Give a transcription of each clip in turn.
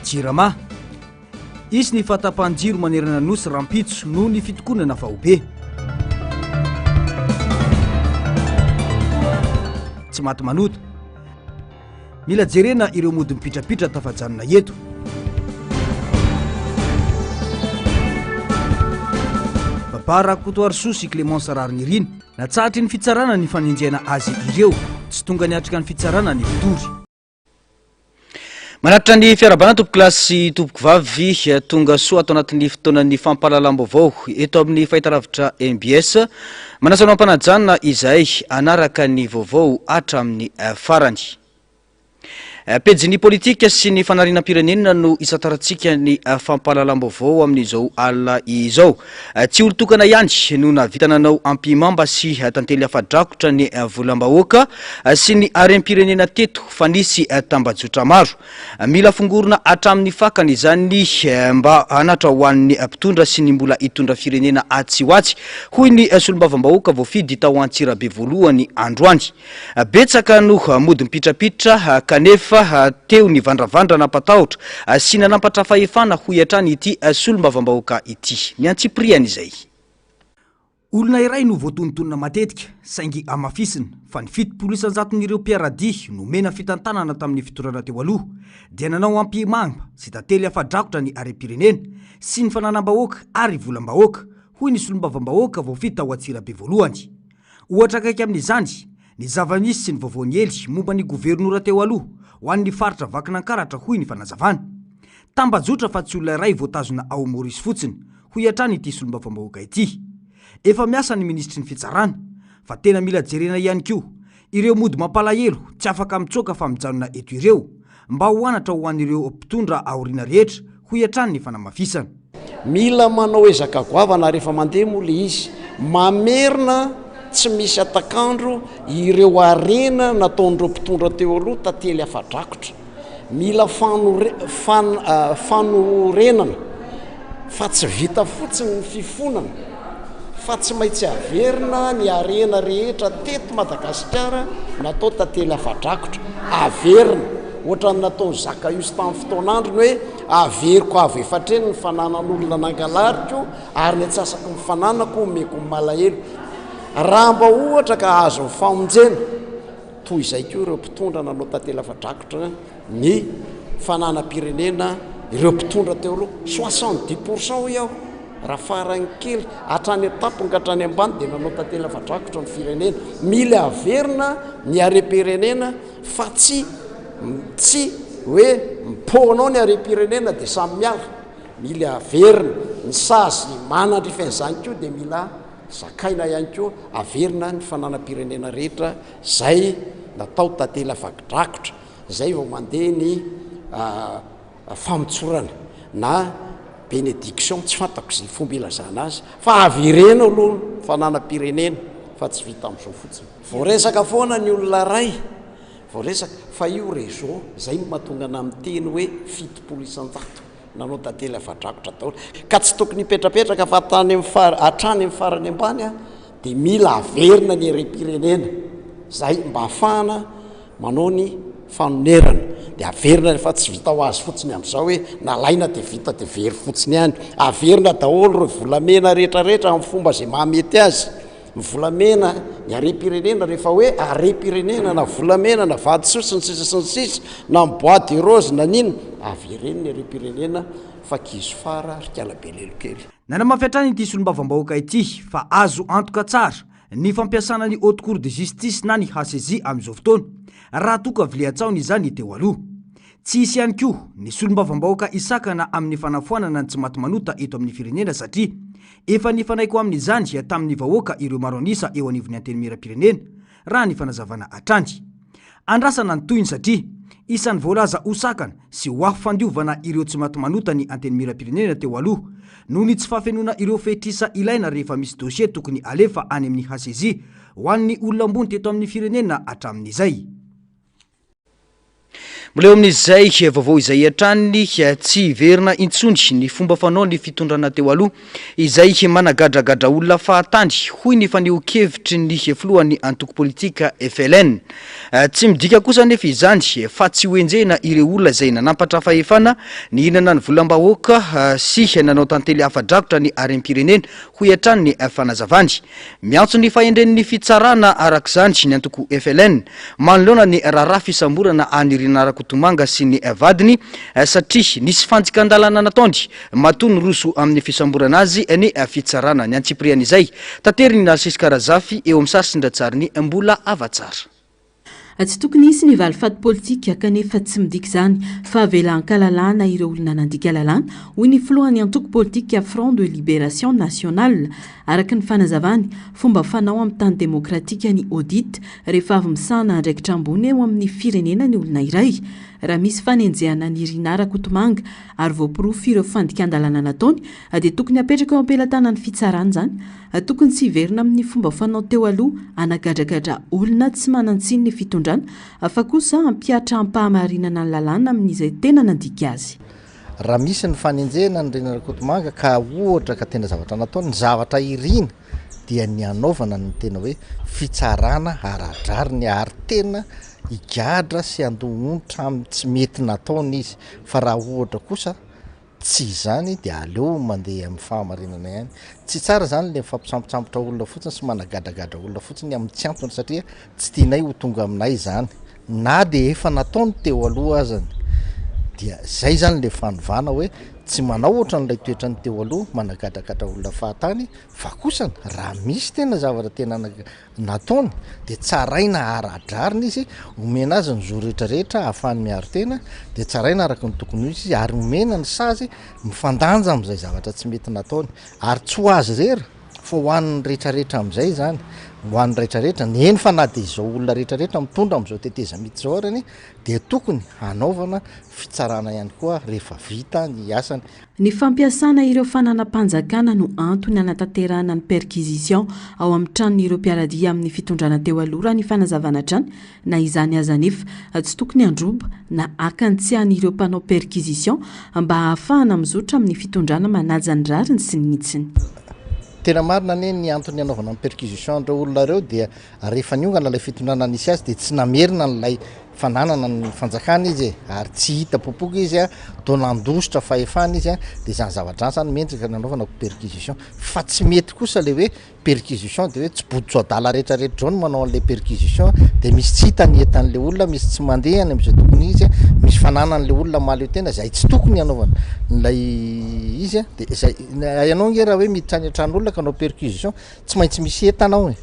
Jirama izy ny fatapan-jiro manerana nosy rampitso noho ny fitokonana vahobe. Tsy maty manota mila jerena ireo mody mipitrapitra tafajanona eto. Babara Kotoary Sosy Clémence Rariny natsahatra ny fitsarana ny fanenjena azy ireo tsy tonga niatrika ny fitsarana ny vitory. Manatitra ny fiarabana tompo kilasy tompoky vavy tonga soa ato anatin'ny fotoanan'ny fampahalalam-baovao eto amin'ny fahitalavitra MBS manasana ampanajana izay anaraka ny vaovao hatramin'ny farany. Pejy ny politika sy ny fanarinam-pirenena no isataratsika ny fampahalalam-baovao amin'izao alina izao. Tsy olotokana ihany no navita nanao ampimamba sy tantely afadrakotra ny volam-bahoaka sy ny harem-pirenena teto fa nisy tambajotra maro. Mila fongorona hatramin'ny fakana izany mba anatra ho an'ny mpitondra sy ny mbola hitondra firenena atsy ho atsy hoy ny solombavam-bahoaka voafidy tao Antsirabe voalohany androany. Betsaka no mody mipitrapitra kanefa teo ny vandravandra nampatahotra sy nanampatra fahefana hoy hatrany ity solombavam-bahoaka ity. Ny Antsipriana izay. Olona iray no voatonontonona matetika saingy amafisina fa ny fitopolo isan-jaton'ireo mpiaradia no mena fitantanana tamin'ny fitorana teo aloha dia nanao ampimamba sy tantely afadrakotra ny harem-pirenena sy ny fananam-bahoaka ary volam-bahoaka hoy ny solombavam-bahoaka voafidy tao Antsirabe voalohany. Ohatra akaiky amin'izany ny zava-misy sy ny vaovaony ely momba ny gouvernoura teo aloha ho an'ny faritra vakinankaratra hoy ny fanazavana. Tambajotra fa tsy olona iray voatazona ao Maurice fotsiny hoy hatrany ity solombavam-bahoaka ity. Efa miasa ny ministry ny fitsarana fa tena mila jerena ihany koa ireo mody mampalahelo tsy afaka mitsoka fa mijanona eto ireo mba ho anatra ho an'ireo mpitondra aoriana rehetra hoy hatrany ny fanamafisana. Mila manao ezaka goavana rehefa mandeha moa le izy mamerina tsy misy atakandro ireo arena nataon'ireo mpitondra teo aloha tantely afadrakotra. Mila fanorenana fa tsy vita fotsiny ny fifonana fa tsy maintsy averina ny arena rehetra teto Madagasikara natao tantely afadrakotra. Averina ohatra ny natao Zakaios tamin'ny fotoanandro ny hoe averiko avy efatreny ny fananan'olona nangalariko ary ny atsasako mifananako meko malahelo. Raha mba ohatra ka azo famonjena toy izay koa ireo mpitondra nanao tantely afadrakotra ny fananam-pirenena ireo mpitondra teo aloha 70% iaho raha farany kely hatrany atampony ka hatrany ambany dia nanao tantely afadrakotra ny firenena. Mila averina ny harem-pirenena fa tsy hoe mipoanao ny harem-pirenena dia samy miala. Mila averina ny sazy manandrifan'izany koa dia mila zakaina ihany koa averina ny fananam-pirenena rehetra zay natao tantely afadrakotra zay vao mandeha ny famotsorana na bénédiction tsy fantako zay fomba ilazana azy fa averena aloha fananam-pirenena fa tsy vita amin'izao fotsiny. Voaresaka foana ny olona ray voaresaka fa io réseau zay mahatonga ana amin'ny teny hoe fitopolo isan-jato nanao tantely afadrakotra daholo ka tsy tokony hipetrapetraka fa hatrany amin'ny farany ambany dia mila averina ny harem-pirenena zay mba hafahana manao ny fanonerana dia averina fa tsy vita ho azy fotsiny amin'izao hoe nalaina dia vita dia very fotsiny ihany. Averina daholo ireo volamena rehetrarehetra amin'ny fomba zay mahamety azy. Volamena ny harem-pirenena rehefa hoe harem-pirenena na volamena na vadisoa sy ny sisa sy ny sisa na bois de rose na nina avereny ny harem-pirenena fa kizo fara rikalabe lelokely. Nanamafy hatrany ity solombavam-bahoaka ity fa azo antoka tsara ny fampiasana ny haute cour de justice na ny HCJ amin'izao fotoana raha toka vilehantsaony izany teo aloha. Tsy hisy ihany koa ny solombavam-bahoaka isakana amin'ny fanafoanana ny tsy maty manota eto amin'ny firenena satria efa nifanaiko amin'izany tamin'ny vahoaka ireo maro anisa eo anivon'ny antenimieram-pirenena raha ny fanazavana hatrany. Andrasana ny toyiny satria isan'ny voalaza osakana sy ho afandiovana ireo tsy maty manota ny antenimieram-pirenena teo aloha noho ny tsy fafenona ireo fetrisa ilaina rehefa misy dossier tokony alefa any amin'ny HCJ ho an'ny olona ambony teto amin'ny firenena hatramin'izay. Mboleo amin'izay vaovao izay hatrany tsy verina intsony ny fomba fanao ny fitondrana teo aloha izay managadragadra olona fahatany hoy ny faneho-kevitry ny filohan'ny antoko politika FLN. Tsy midika kosa nefa izany fa tsy hoenjena ireo olona izay nanampatra fahefana ny hinana ny volam-bahoaka sy nanao tantely hafa-drakotra ny harem-pirenena hoy hatrany ny fanazavany. Miantso ny fahendren'ny fitsarana arak'izany ny antoko FLN manoloana ny raharaha fisamborana anirina Rakotomanga sy ny vadiny satria nisy fanjikan-dalana nataony matony roso amin'ny fisamborana azy ny fitsarana. Ny antsiprian'izay tateriny Narcisse Karazafy eo amin'ny sarisin-dratsary ny mbola avatsara. Tsy tokony hisy ny valifaty politika kanefa tsy midika izany fa avelan-kalalana ireo olona nandika lalàna hoy ny filohan'ny antoko politika Front de Libération Nationale. Araka ny fanazavany fomba fanao amin'ny tany demokratika ny audit rehefa avy misana andraikitra ambony eo amin'ny firenena ny olona iray. Raha misy fanenjehana ny Irina Rakotomanga ary voapirofo ireo fandikan-dalana nataony dia tokony apetraka eo am-pelantanan'ny fitsarana izany. Tokony tsy hiverina amin'ny fomba fanao teo aloha anagadragadra olona tsy manan-tsiny ny fitondrana fa kosa ampiatra ampahamarinana ny lalàna amin'izay tena nandika azy. Raha misy ny fanenjehana ny Irina Rakotomanga ka ohatra ka tena zavatra nataony, ny zavatra irina dia ny anaovana ny tena hoe fitsarana aradrariny ary tena higadra sy andohonitra amin'ny tsy mety nataony izy. Fa raha ohatra kosa tsy izany dia aleo mandeha amin'ny fahamarinana ihany. Tsy tsara izany le mifampisambosambotra olona fotsiny sy managadragadra olona fotsiny amin'ny tsy antony satria tsy tianay ho tonga aminay izany na dia efa nataony teo aloha azany. Dia zay zany le fanovana hoe tsy manao ohatra n'ilay toetrany teo aloha managadragadra olona fahatany fa kosa raha misy tena zavatra tena nataony dia tsaraina aradrarina izy, omena azy ny zo rehetrarehetra ahafahany miaro tena, dia tsaraina araka ny tokony izy ary omena ny sazy mifandanja amin'izay zavatra tsy mety nataony ary tsy ho azy rera fa ho an'ny rehetrarehetra amin'izay zany, ho an'ny rehetrarehetra neny fa na dia izao olona rehetrarehetra mitondra amin'izao teteza mihitsy zao arany dia tokony hanaovana fitsarana ihany koa rehefa vita ny asany. Ny fampiasana ireo fananam-panjakana no antony anatanterahana ny perquisition ao amin'ny tranon'ireo mpiaradia amin'ny fitondrana teo aloha ny fanazavana trany na izany aza nefa tsy tokony androba na akantsiahan'ireo mpanao perquisition mba ahafahana mizotra amin'ny fitondrana manaja ny rariny sy ny mitsiny. Tena marina ane ny antony anaovana ny perquisition ireo olona ireo dia rehefa niongana ilay fitondrana nisy azy dia tsy namerina n'ilay fananana ny fanjakana izy ary tsy hita popoka izy toa nandositra fahefana izy dia izany zavatra zany mendrika nanaovana perquisition. Fa tsy mety kosa le hoe perquisition dia hoe tsy boditso adala rehetrarehetra zao no manao an'ilay perquisition dia misy tsy hita ny entan'ilay olona, misy tsy mandehany amin'izay tokony izy, misy fananan'ilay olona mahaleo tena izay tsy tokony anaovana n'ilay izy dia izay ianao nge raha hoe miditra any an-tran'olona ka anao perquisition tsy maintsy misy entanao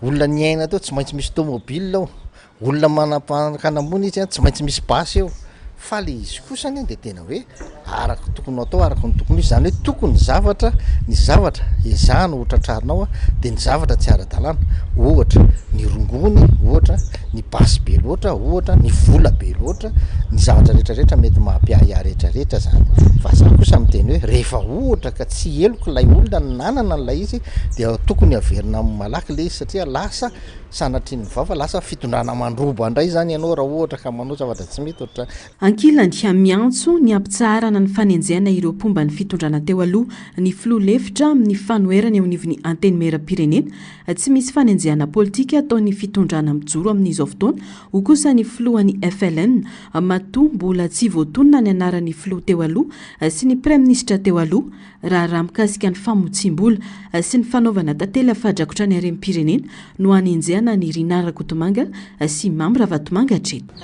olona ny aina teo tsy maintsy misy tomobile ao, olona manam-pakanambony izy tsy maintsy misy basy eo. Fa le izy kosa ny dia tena hoe araka tokony atao araka ny tokony izy zany hoe tokony ny zavatra ezahana ohatra trarinao dia ny zavatra tsy ara-dalàna ohatra ny rongony, ohatra ny basy be loatra, ohatra ny vola be loatra, ny zavatra rehetrarehetra mety mampiahiahy rehetrarehetra zany. Fa za kosa miteny hoe rehefa ohatra ka tsy eloko ilay olona ny nanana n'ilay izy dia tokony averina amin'ny malaky le izy satria lasa sanatry ny vava lasa fitondrana mandroba indray zany ianao raha ohatra ka manao zavatra tsy mety ohatra. Ankilany miantso ny ampitsarana ny fanenjehana ireo pomba ny fitondrana teo aloha ny filoha lefitra amin'ny fanoherana eo anivon'ny anteny meram-pirenena tsy misy fanenjehana politika ataon'ny fitondrana mijoro amin'izao fotoana ho kosa ny filohan'ny FLN matoa mbola tsy voatonona ny anaran'ny filoha teo aloha sy ny praiministra teo aloha raha mikasika ny famotsim-bola sy ny fanaovana tantely hafadrakotra ny harem-pirenena no hanenjehana ny Irina Rakotomanga sy Mame Ravatomanga hatreto.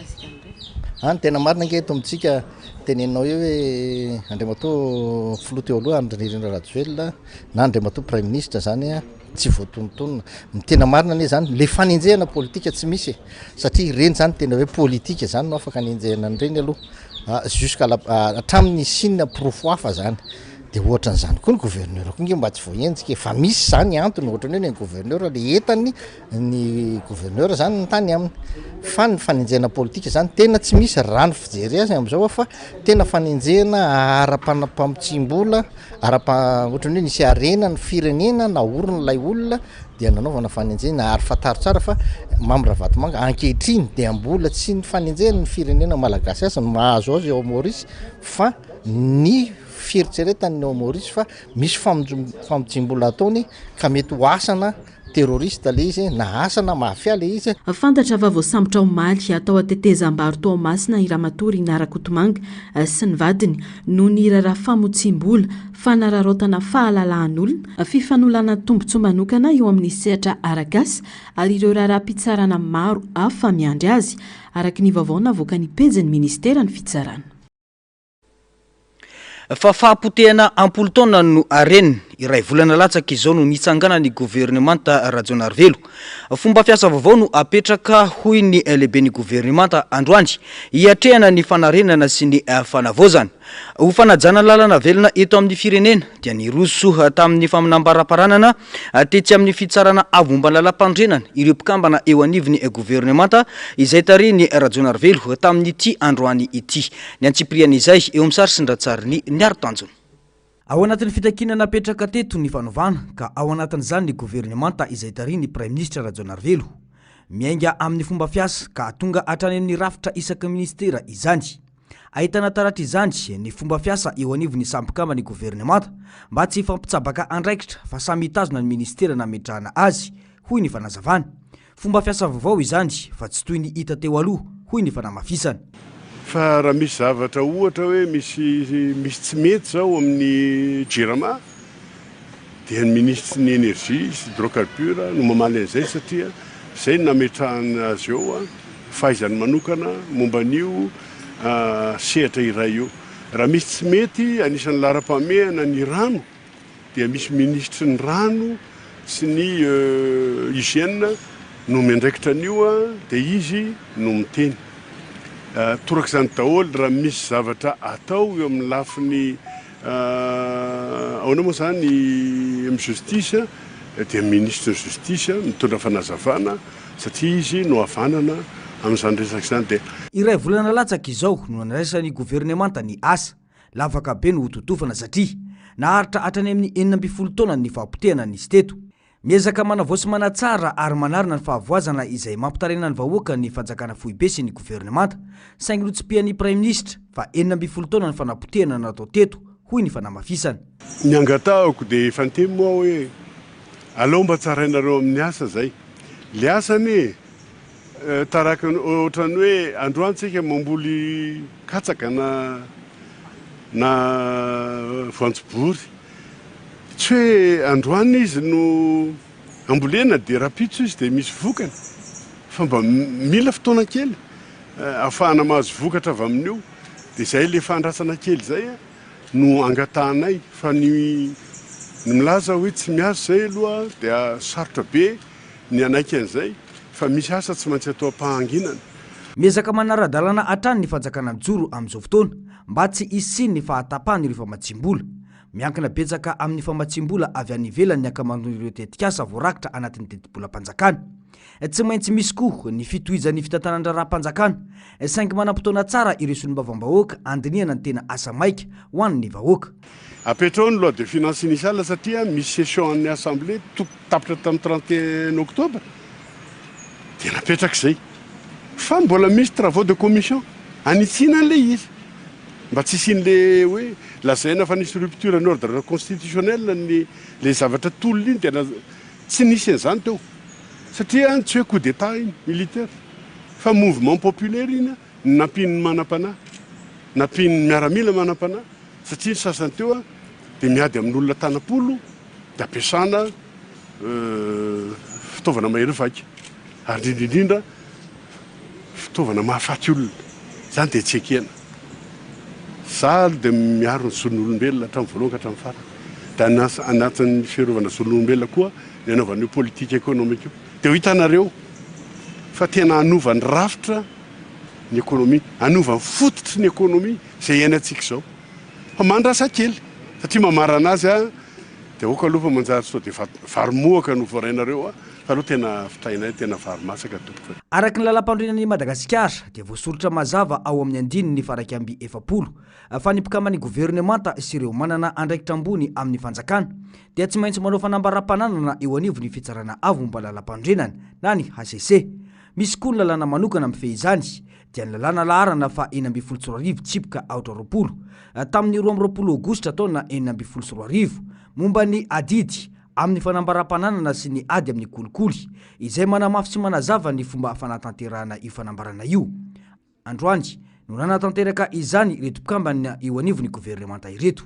Any tena marina nge eto amintsika teneninao eo hoe andriamatoa filoha teo aloha Andry Nirina Rajoelina na andriamatoa prime ministre zany tsy voatonontonona. Tena marina ane zany le fanenjehana politika tsy misy satria ireny zany tena hoe politika zany no afaka hanenjehana an'ireny aloha jusqu'à hatramin'ny sinina profo hafa zany dia ohatran'izany koa ny gouverneur koa nge mba tsy voaenjika fa misy zany antony ohatrany hoe ny gouverneur le entany ny gouverneur zany ny tany aminy fa ny fanenjehana politika zany tena tsy misy rano fijery azy am'izao fa tena fanenjehana ara-panampamotsim-bola ohatrany hoe nisy arena ny firenena na orona ilay olona dia nanaovana fanenjehana ary fataro tsara fa Mambravatomanga ankehitriny dia mbola tsy ny fanenjehana ny firenena malagasy azy no mahazo azy ao Maurice fa ny fieritseretany ao Maurice fa misy famotsim-bola ataony ka mety ho asana terroriste le izy na asana mafia le izy. Fantatra fa voasambotra omaly atao atetezam-baro Toamasina i Ramatory Narakotomanga sy ny vadiny no ny raharaha famotsim-bola fanararaotana fahalalan'olona fifanolana tombontsoa manokana eo amin'ny sehatra Arakasa ary ireo raharaha-pitsarana maro hafa miandry azy araka ny vaovao navoaka ny pejin'ny ministera ny fitsarana. Fa fahampotehana ampolo taona no arenina iray volana latsaka izao no nitsangana ny gouvernemanta Rajonarvelo. Fomba fiasa vaovao no apetraka hoy ny lehibe ny gouvernemanta androany hiatrehana ny fanarenana sy ny fanavozana. Ho fanajana lalana velona eto amin'ny firenena dia niroso tamin'ny faminambara-paranana tetsy amin'ny fitsarana avomba lalam-pandrenana ireo mpikambana eo anivony gouvernemanta izay tariny Rajonarvelo tamin'ity androany ity. Ny antsiprian'izay eo amin'ny sary sy ndratsariny ny Artanjona. Ao anatin'ny fitakinana apetraka teto ny fanovana ka ao anatin'izany ny gouvernemanta izay tariny Prime Ministre Rajonarvelo miainga amin'ny fomba fiasa ka tonga hatrany amin'ny rafitra isaky ministera izany. Ahitana taratra izany ny fomba fiasa eo anivony sampikamba ny gouvernemanta mba tsy fampitsabaka andraikitra fa samy hitazona ny ministera nametrahana azy hoy ny fanazavana. Fomba fiasa vaovao izany fa tsy toy ny hita teo aloha hoy ny fanamafisana. Fa raha misy zavatra ohatra hoe misy tsy mety zao amin'ny JIRAMA dia ny ministre ny énergie sy hydrocarbure no mamaly an'izay satria izay nametrahana azy eo fahaizany manokana momba an'io sehatra iray io. Raha misy tsy mety anisan'ny lara-pamehana ny rano dia misy ministre ny rano sy ny hygiène no miandraikitra an'io dia izy no miteny. Torak'izany daholo raha misy zavatra atao eo amin'ny lafiny ahoana moa zany amin'ny justice dia ministre justice mitondra fanazavana satria izy no havanana amin'izany resaka izany dia iray volana latsaka izao no nandraisan'ny gouvernemanta ny asa lavaka be no hototofana satria naharitra hatrany amin'ny 12 taona ny fahampotehana nisy teto. Miezaka manavoasy manatsara ary manarina ny fahavoazana izay mampitarena ny vahoaka ny fanjakana foibe sy ny gouvernemanta saingy notsipihan'ny Prime Ministre fa 12 taona ny fanampotehana natao teto hoy ny fanamafisana. Ny angatahako dia efa nteny moa hoe aleo mba tsarainareo amin'ny asa zay. Le asany taraka ohatrany hoe androantsika mamboly katsaka na voanjobory. Tsy hoe androany izy no ambolena dia rapitso izy dia misy vokany fa mba mila fotoana kely ahafahana mahazo vokatra avy amin'io dia izay le fandrasana kely zay no angatahanay fa ny milaza hoe tsy miazo zay aloha dia sarotra be ny anaiky an'izay fa misy asa tsy maintsy atao am-pahanginana. Miezaka manara-dalana hatrany ny fanjakana mijoro amin'izao fotoana mba tsy hisiny ny fahatapahany ireo famatsim-bola. Miankina betsaka amin'ny famatsim-bola avy any ivelany ny akamanon'ireo tetikasa voarakitra anatin'ny teti-bolam-panjakana. Tsy maintsy misy koa ny fitohizan'ny fitantanan-draram-panjakana saingy manam-potoana tsara ireo solombavam-bahoaka andinihana ny tena asa maika ho an'ny vahoaka. Apetrao ny loi de finance initiale satria misy session amin'ny assemblée tapitra tamin'ny 31 octobre dia napetraka izay fa mbola misy travaux de commission anitsina an'ilay izy mba tsy isian'le hoe lazaina fa nisy rupture ny ordre constitutionnel le zavatra tolona iny dia tsy nisy an'izany teo satria tsy hoe coup d'état iny militaire fa mouvement populaire iny nampiny manam-panahy nampiny miaramila manam-panahy satria ny sasany teo dia miady amin'olona tanapolo dia ampiasana fitaovana mahery-vaika ary indrindrindra fitaovana mahafaty olona zany dia tsy ekena saly dia miaro ny zon'olombelona hatramin'ny voalohany ka hatramin'ny farany dia anatin'ny fiarovana zon'olombelona koa ny anaovan'io politika économique io dia ho hitanareo fa tena hanova ny rafitra ny économie hanova ny fototry ny économie izay iainantsika izao fa mandrasa kely satria mamarana azy a dia oka aloha fa manjary sao dia varomoaka no voarainareo a fa aloha tena fitainay tena varomasaka tompoko. Araky ny lalam-pandrinan'ny Madagasikara dia voasoratra mazava ao amin'ny andininy faraky amby 70 fa ny mpikaman'ny gouvernemanta sy ireo manana andraikitra ambony amin'ny fanjakana dia tsy maintsy manao fanambaram-pananana eo anivony fitsarana avo momba lalam-pandrinana na ny HCC. Misy koa ny lalàna manokana mifehy izany dia ny lalàna laharana fa 4 tsipika 4 tamin'ny 12 aogositra taona 4 momba ny adidy amin'ny fanambaram-pananana sy ny ady amin'ny kolikoly izay manamafy sy manazava ny fomba fanatanterahana io fanambarana io. Androany no nanatanteraka izany ireto mpikambana eo anivony gouvernemanta ireto.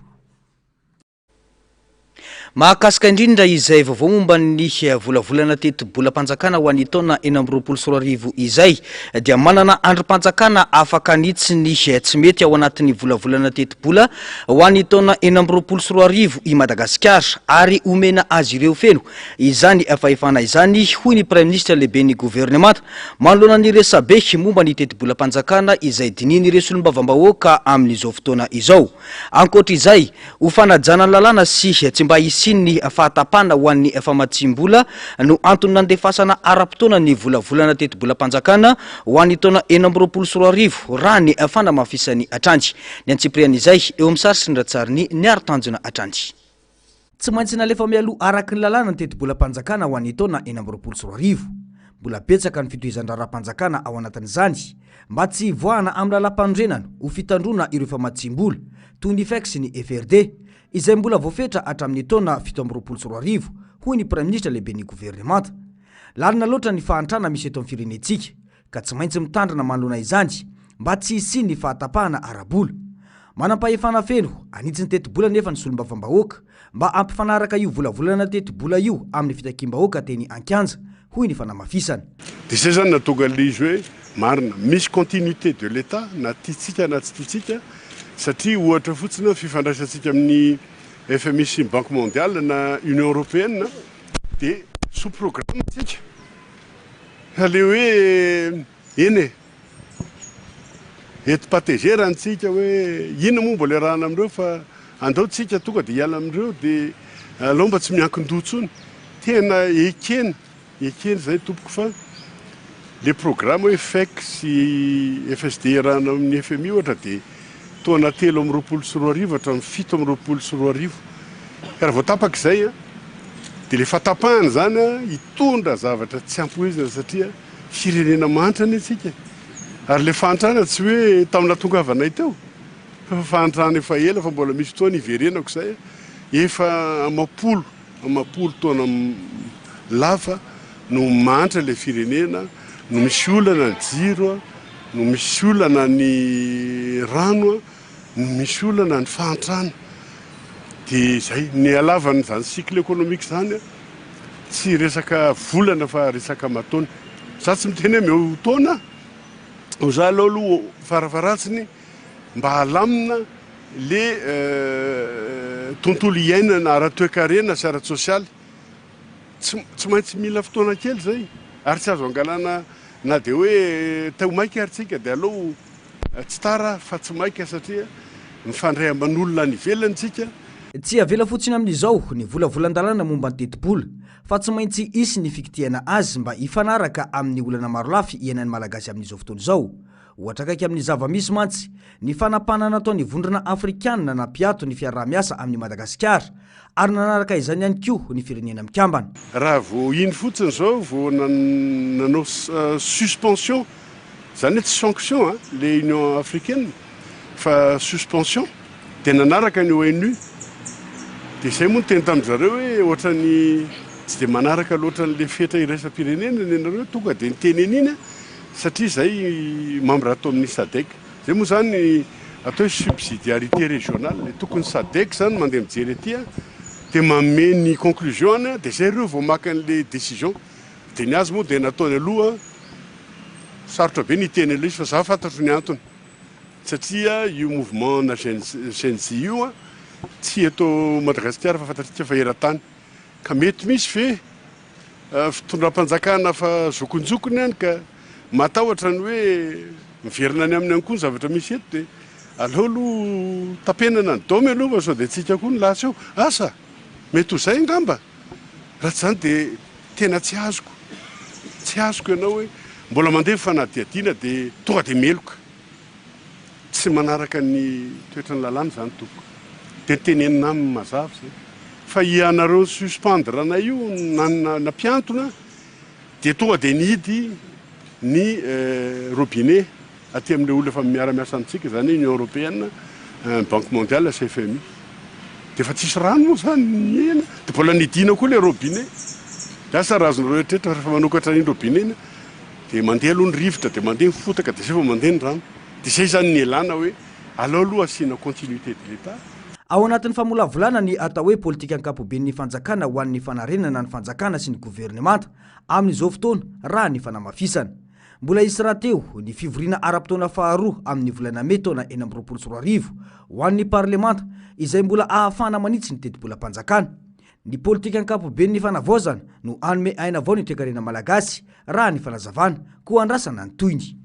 Mahakasika indrindra izay vaovao momba ny volavolana teti-bolam-panjakana ho an'ny taona 2024 izay dia manana androm-panjakana afaka anitsiny tsy mety ao anatin'ny volavolana teti-bola ho an'ny taona 2024 i Madagasikara ary omena azy ireo feno izany fahefana izany hoy ny Prime Ministre lehibe ny gouvernemanta manoloana ny resabe momba ny teti-bolam-panjakana izay dininy ireo solombavam-bahoaka amin'izao fotoana izao. Ankoatra izay ho fanajana lalàna sy tsy mba isiny fahatapana ho an'ny famatsim-bola no antony nandefasana ara-potoana ny volavolana teti-bolam-panjakana ho an'ny taona 2024 raha ny fanamafisany atrandy. Ny antsiprian'izay eo amin'ny sary sy ny ratsariny ny ara-tanjona atrandy. Tsy maintsy nalefa mialoha araky ny lalàna ny teti-bolam-panjakana ho an'ny taona 2024. Mbola betsaka ny fitohizan-draram-panjakana ao anatin'izany mba tsy voahana amin'ny lalam-pandrenana ho fitandrona ireo famatsim-bola toy ny FEC sy ny FRD izay mbola voafetra hatramin'ny taona 2024 hoy ny Prime Ministre lehibe ny gouvernemanta. Lalina loatra ny fahantrana misy eto amin'ny firenentsika ka tsy maintsy mitandrina manoloana izany mba tsy hisiny ny fahatapahana ara-bola. Manam-pahefana feno anitsy ny teti-bola nefa ny solombavam-bahoaka mba ampifanaraka io volavolana teti-bola io amin'ny fitakiam-bahoaka teny an-kianja hoy ny fanamafisana. Dia izay zany natonga izy hoe marina misy continuité de l'État na tiatsika na tsy tiatsika satria ohatra fotsiny fifandraisantsika amin'ny FMI sy Banque mondiale na Union européenne dia sous programme tsika ale hoe eny eto patégera antsika hoe ina momba le rahana amindreo fa andao tsika tonga dia hiala amindreo dia alao mba tsy miankin-dotsony tena ekena zay tompoko fa le programme hoe FEC sy FSD rahana amin'ny FMI ohatra dia taona 3 hatramin'ny 7 ka raha vao tapaka izay dia le fatapahana zany hitondra zavatra tsy ampoizina satria firenena mantrany atsika ary le fahantrana tsy hoe tamin'ny natongavanay teo fa fahantrana efa ela fa mbola misy fotoana iverenako izay efa amapolo taona lafa no mantra le firenena no misy olana ny jiro no misy olana ny rano no misy olana ny fahantrana dia zay ny alavany zany cycle économique zany tsy resaka volana fa resaka mataona za tsy miteny hoe meo taona ho za alao aloha farafaratsiny mba halamina le tontolo iainana ara-toekarena sy ara-tsosialy tsy maintsy mila fotoana kely zay ary tsy azo angalana na dia hoe tao maika arytsika dia alao tsy tara fa tsy maika satria mifandray aman'olona ny velantsika. Tsy avela fotsiny amin'izao ny volavolan-dalàna momba ny teti-bola fa tsy maintsy isy ny fikitiana azy mba hifanaraka amin'ny olana maro lafy iainan'ny malagasy amin'izao fotoana izao. Ohatra akaiky amin'ny zava-misy mantsy ny fanapana ataon'ny vondrona afrikanina nampiato ny fiaraha-miasa amin'ny Madagasikara ary nanaraka izany ihany koa ny firenena mikambana. Raha vao iny fotsiny zao vao nanao suspension zany hoe tsy sanction le Union africaine fa suspension dia nanaraka ny ONU dia izay moa no teny tamin'izareo hoe ohatrany tsy dia manaraka loatra n'le fetra iraisam-pirenena ny anareo tonga dia niteny an'iny satria zay membre atao amin'ny SADC zay moa zany atao hoe subsidiarité régionale tokony SADC zany mandeha mijery aty dia manome ny conclusion dia zay ireo vao maka an'le décision dia ny azy moa dia nataony aloha sarotra be ny teny aloha izy fa za fantatro ny antony satria io mouvement na GNJ io tsy eto Madagasikara fa fantatrika fa eran-tany ka mety misy ve fitondram-panjakana fa zokonjokony ihany ka matahotra ny hoe miverina any amin'ny any koa ny zavatra misy eto dia aleo aloha tapenana ny dome aloha sao dia tsika koa ny lasy eo asa mety ho zay ngamba raha tsy zany dia tena tsy azoko ianao hoe mbola mandeha fanadihadiana dia tonga dia meloka tsy manaraka ny toetrany lalàna zany toko dia nytenenina aminy mazava zay fa ianareo suspendre anay io nampiantona dia tonga dia nihidy ny robinet aty amin'le olona efa miara-miasa antsika zany union européenne banque mondiale CFMI dia fa tsisy rano moa zany niena dia mbola nidina koa le robinet asa razonareo rehetrrehetra rehefa manokatra ny robinet dia mandeha aloha ny rivotra dia mandeha ny fotaka dia zay fa mandeha ny rano dia zay zany ny elana hoe aleo aloha asiana continuité de l'état. Ao anatin'ny famolavolana ny atao hoe politika ankapoben'ny fanjakana ho an'ny fanarenana ny fanjakana sy ny governemanta amin'izao fotoana raha ny fanamafisana. Mbola isy raha teo ny fivoriana ara-potoana faharoa amin'ny volana May taona 2024 ho an'ny parlemanta izay mbola ahafana manitsy ny teti-bolam-panjakana. Ny politika ankapoben'ny fanavaozana no anome aina avao ny toekarena malagasy raha ny fanazavana koa andrasana ny toyny.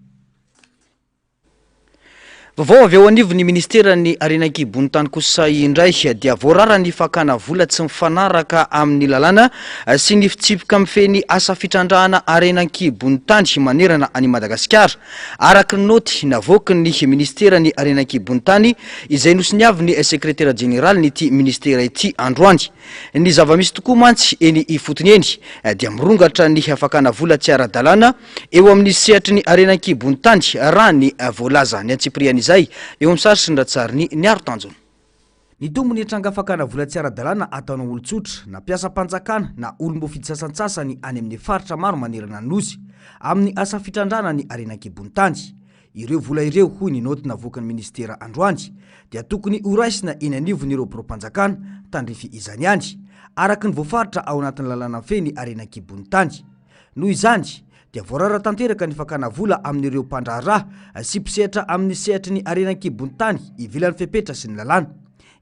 Vaovao avy ao anivony ny ministeran'ny arenan-kibony tany kosa indray dia voarara ny fakana vola tsy mifanaraka amin'ny lalàna sy ny fitsipika mifeny asa fitrandrahana arenan-kibony tany manerana any Madagasikara araka ny noty navoaka ny ministeran'ny arenan-kibony tany izay nosiniavy ny sekretera jeneraly nyty ministera ity androany. Ny zava-misy tokoa mantsy eny ifotony eny dia mirongatra ny fakana vola tsy ara-dalàna eo amin'ny sehatry ny arenan-kibony tany raha ny voalaza ny Antsipriany izay eo amin'ny saritry ny ratsariny ny aro tanjona. Ny tombony tranga fakana vola tsy ara-dalàna ataona olon-tsotra na mpiasam-panjakana na olom-bofidy sasantsasany any amin'ny faritra maro manerana nozy amin'ny asa fitrandrana ny arenan-kibony tany. Ireo vola ireo hoy ny noty navoakan'ny ministera androany dia tokony horaisina eny anivon'ireo mpirom-panjakana tandrify izany ihany araka ny voafaritra ao anatin'ny lalàna feny arenan-kibony tany. Noho izany dia voarara tanteraka ny fakana vola amin'ireo mpandraharaha sy mpisehatra amin'ny sehatry ny arenan-kibony tany ivelan'ny fepetra sy ny lalàna.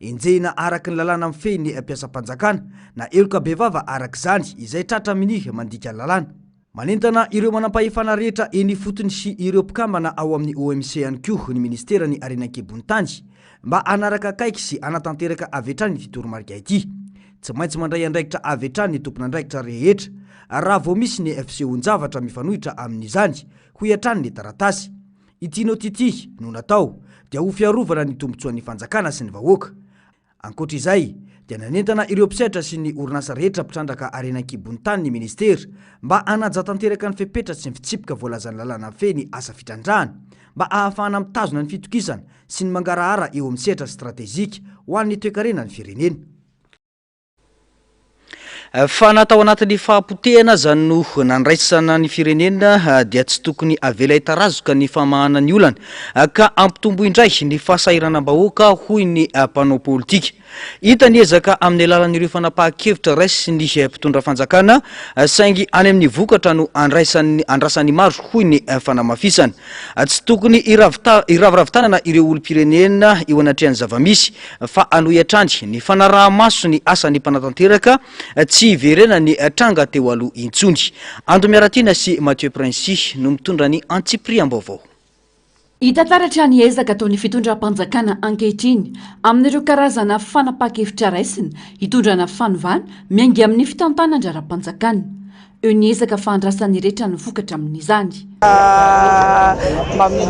Enjehina araka ny lalàna mifeny mpiasam-panjakana na eloka bevava araka izany izay tratra minihy mandika lalàna. Manentana ireo manampahefana rehetra eny fotony sy ireo mpikambana ao amin'ny OMC ihany koa ny ministeran'ny arenan-kibony tany mba anaraka akaiky sy anatanteraka avy hatrany ity toromarika ity. Tsy maintsy mandray andraikitra avy hatrany ny tompon'andraikitra rehetra raha vao misy ny fisehoan-javatra mifanohitra amin'izany ho hiatrany ny taratasy. Ity noty ity no natao dia ho fiarovana ny tombotsoan'ny fanjakana sy ny vahoaka. Ankoatr'izay dia nanentana ireo mpisehatra sy ny orinasa rehetra mpitrandraka arenan-kibony tany ny ministera mba anajatanteraka ny fepetra sy ny fitsipika voalazan'ny lalàna feny asa fitrandrahana mba ahafahana mitazona ny fitokisana sy ny mangarahara eo amin'ny sehatra stratezika ho an'ny toekarena ny firenena. Fa natao anatin'ny fahampotehana zany no nandraisana ny firenena dia tsy tokony avela hitarazoka ny famahana ny olana ka ampitombo indray ny fahasahiranam-bahoaka hoy ny mpanao politika. Hita ny ezaka amin'ny alalan'ireo fanapahan-kevitra raisy ny mpitondra fanjakana saingy any amin'ny vokatra no andrasan'ny maro hoy ny fanamafisana. Tsy tokony iraviravitana ireo olom-pirenena eo anatrehan'ny zavamisy fa anohiatrany ny fanaraha-maso ny asan'ny mpanatanteraka tsy iverena ny tranga teo aloha intsony. Ando Miaratina sy Mathieu Princy no mitondra ny Antsipriam-baovao. Hitantaratra ny ezaka ataon'ny fitondram-panjakana ankehitriny amin'ireo karazana fanapahan-kevitra raisiny hitondrana fanovana miainga amin'ny fitantanan-dra-panjakana. Eo ny ezaka fandraisan'ny rehetra ny vokatra amin'izany.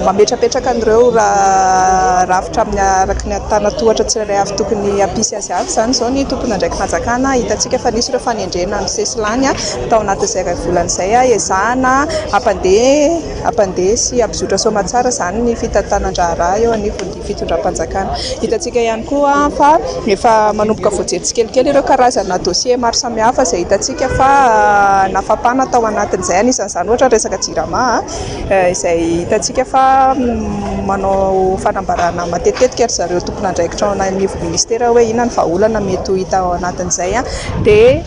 Mametrapetraka an'ireo rafitra amin'ny araky ny tanatohatra tsirairay avy tokony ampisy azy avy zany zao ny tompona ndraiky fanjakana. Hitantsika fa nisy ireo fanendrena ny sesilany tao anatin'izay iray volana izay ezahana ampandeha sy ampizotra soamantsara zany ny fitantanan-draharaha eo anivon'ny fitondram-panjakana. Hitantsika ihany koa fa efa manomboka voajery tsikelikely ireo karazana dossier maro samihafa izay hitantsika fa nafapana tao anatin'izay anisan'izany ohatra resaka jirama izay hitantsika fa manao fanambarana matetetika ry zareo tompon'andraikitra ao anivon'ny ministera hoe inona ny vahaolana mety ho hita ao anatin'izay dia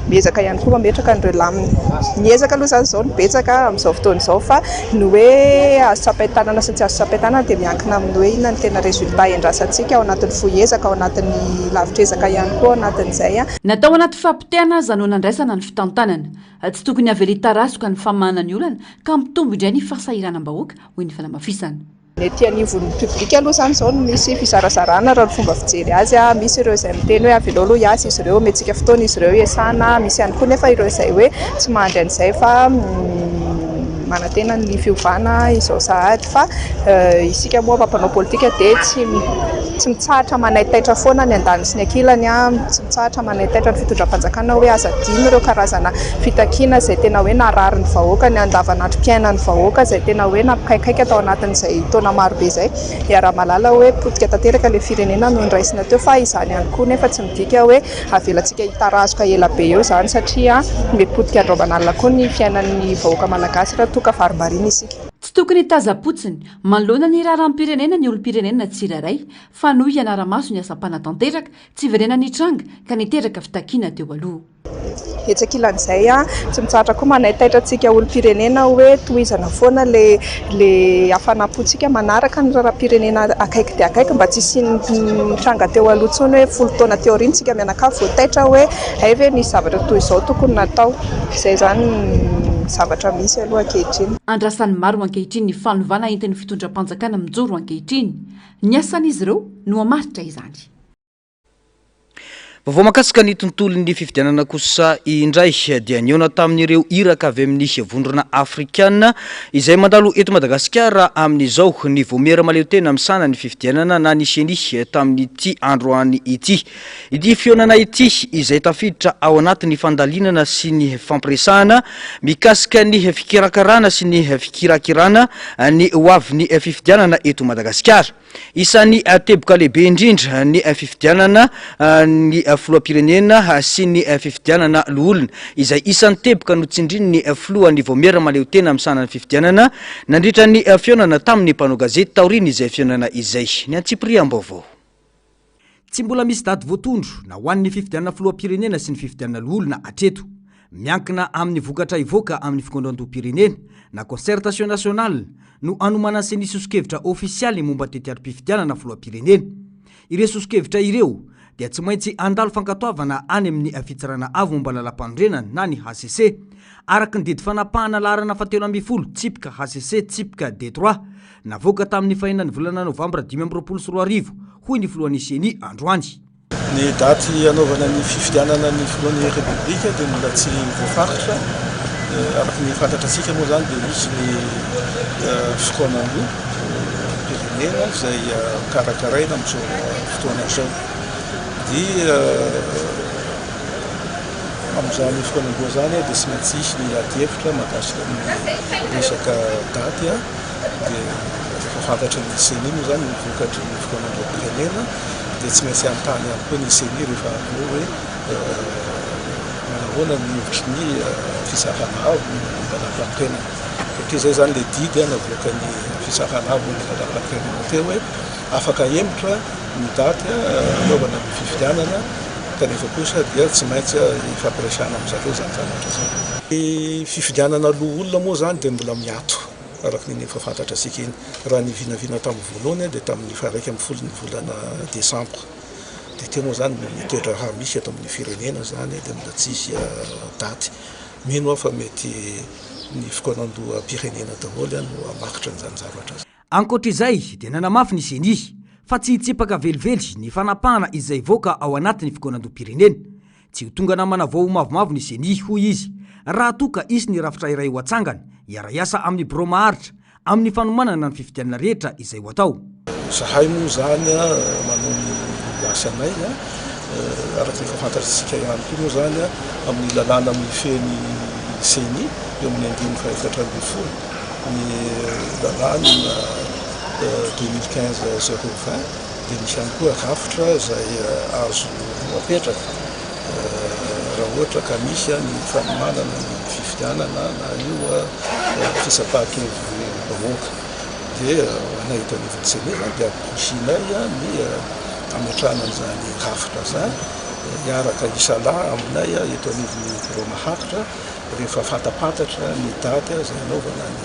miezaka ihany koa mametraka an'ireo lamina. Ny ezaka aloha zany zao ny betsaka amin'izao fotoana izao fa ny hoe azo sapain-tanana sy tsy azo sapain-tanana dia miankina amin'ny hoe inona ny tena resultat endrasantsika ao anatin'ny fohy-ezaka ao anatin'ny lavitra-ezaka ihany koa ao anatin'izay. Natao anaty fampitehana zany ho nandraisana ny fitantanana. Tsy tokony avela hitarazoka ny famahana ny olana ka mitombo indray ny fahasahiranam-bahoaka hoy ny fanamafisana. Mety anivon'ny publika aloha zany zao misy fizarazarana raha ny fomba fijery azy misy ireo izay miteny hoe avy aloha hiasa izy ireo metsika fotoana izy ireo iasana misy ihany koa nefa ireo izay hoe tsy mandry an'izay fa manantena ny fiovana izao sahady fa isika moa mpampanao politika dia tsy mitsahatra manaytaitra foana ny andany sy ny ankilany tsy mitsahatra manaytaitra ny fitondram-panjakana hoe aza dimy ireo karazana fitakiana izay tena hoe narary ny vahoaka ny andavanandrom-piainan'ny vahoaka izay tena hoe nampikaikaika tao anatin'izay taona marobe izay iara-malala hoe potika tanteraka ilay firenena no niraisina teo fa izany ihany koa nefa tsy midika hoe avelantsika hitarazoka ela be eo zany satria mipotika andromanalina koa ny fiainan'ny vahoaka malagasy raha toka varomarina isika. Tsy tokony tazapotsiny manoloana ny raharam-pirenena ny olom-pirenena tsirairay fa noho ianara-maso ny asam-panatanteraka tsy verenana nitranga ka niteraka fitakiana teo aloha. Etsakilan'izay tsy mitsahatra koa manaytaitrantsika olom-pirenena hoe tohizana foana le hafanampontsika manaraka ny raharam-pirenena akaiky dia akaiky mba tsy sy nitranga teo aloha tsony hoe folo taona teo rintsika mianakavy voataitra hoe ay ve nisy zavatra toy izao tokony natao izay zany zavatra misy aloha ankehitriny. Andrasan'ny maro ankehitriny ny fanovana entin'ny fitondram-panjakana mijoro ankehitriny ny asan'izy ireo no hamaritra izany. Vao makasika ny tontolon'ny fifidianana kosa indray dia niona tamin'ireo iraka avy amin'ny vondrona afrikana izay mandalo eto Madagasikara amin'izao ny vomera maleo tena misana ny fifidianana na nisy tamin'ity androany ity. Ity fionana ity izay tafiditra ao anatin'ny fandalinana sy ny fampiresahana mikasika ny fikirakarana sy ny fikirakirana ny hoavin'ny fifidianana eto Madagasikara. Isan'ny teboka lehibe indrindra ny fifidianana ny filoham-pirenena sy ny fifidianana loholona izay isan'ny teboka no tsindrin'ny filohan'ny vomera maleo tena misana ny fifidianana nandritra ny fionana tamin'ny mpanao gazety taoriny izay fionana izay ny Antsipriam-baovao. Tsy mbola misy daty voatondro na ho an'ny fifidianana filoham-pirenena sy ny fifidianana loholona atreto miankina amin'ny vokatra ivoaka amin'ny fikondran-tom-pirenena na concertation nationale no anomana sy ny sosokevitra ofisialy momba tetiary-pifidianana filoham-pirenena. Ireo sosokevitra ireo dia tsy maintsy andalo fankatoavana any amin'ny fitsarana avo momba lalam-pandrenana na ny HCC araka ny didy fanapahana laharana fatelo amby folo tsipika HCC tsipika D3 navoaka tamin'ny fahinan'ny volana Novambra 2024 hoy ny filohan'ny CENI androany. Ny daty anaovana ny fifidianana ny filohan'ny Repoblika dia mbola tsy voafaritra araka ny fantatratsika moa zany dia misy ny fotoanandro pirenena izay karakaraina amin'izao fotoana izao. Dia amin'izany fotoanandroa zany dia tsy maintsy hisy ny ady-hevitra mahakasika ny resaka daty dia efa fantatra ny CENI moa zany mivokatry ny fotoanandroa pirenena dia tsy maintsy antany ihany koa ny CENI rehefa avy hoe manahoana ny hevitry ny fisahana avo ny lalam-pahampirenana. Satria izay zany le didy navoaka ny fisahana avo ny lalam-pahampirenana teo hoe afaka hemitra ny daty anaovana ny fifidianana kanefa kosa dia tsy maintsy ifampiresahana amin'izareo zany zavatra zany. Ny fifidianana loholona moa zany dia mbola miato araka ny efa fantatra asika iny raha ny vinavina tamin'ny voalohany dia tamin'ny 1 ny volana Desambra. Dia teo moa zany ny toetra raha misy ato amin'ny firenena zany dia mbola tsisy daty. Mino fa mety ny fotoanandro pirenena daholo no hamakitra n'izany zavatra. Ankoatr'izay dia nanamafy ny CENI fa tsy hitsipaka velively ny fanapahana izay voaka ao anatin'ny fikonandrom-pirenena. Tsy ho tonga namana vao mavomavo ny CENI hoy izy raha toka isy ny rafitra iray ho atsangana iara-iasa amin'ny biro maharitra amin'ny fanomanana ny fifidianana rehetra izay ho atao. Zahay moa zany manao ny asanay araka ny fantatritsika ihany koa moa zany amin'ny lalàna amin'ny feny CENI eo amin'ny 5/4/2020 ny lalàna 2015-020 dia misy ihany koa rafitra izay azo apetraka raha ohatra ka misy ny fanomanana ny fifidianana na io fisapahan-kevy vahoaka. Dia anay eto anivon'ny CENI zany dia ampisinay ny ametrahana an'izany rafitra zany hiaraka isalahy aminay eto anivon'ny biro maharitra rehefa fantapantatra ny daty izay anaovana ny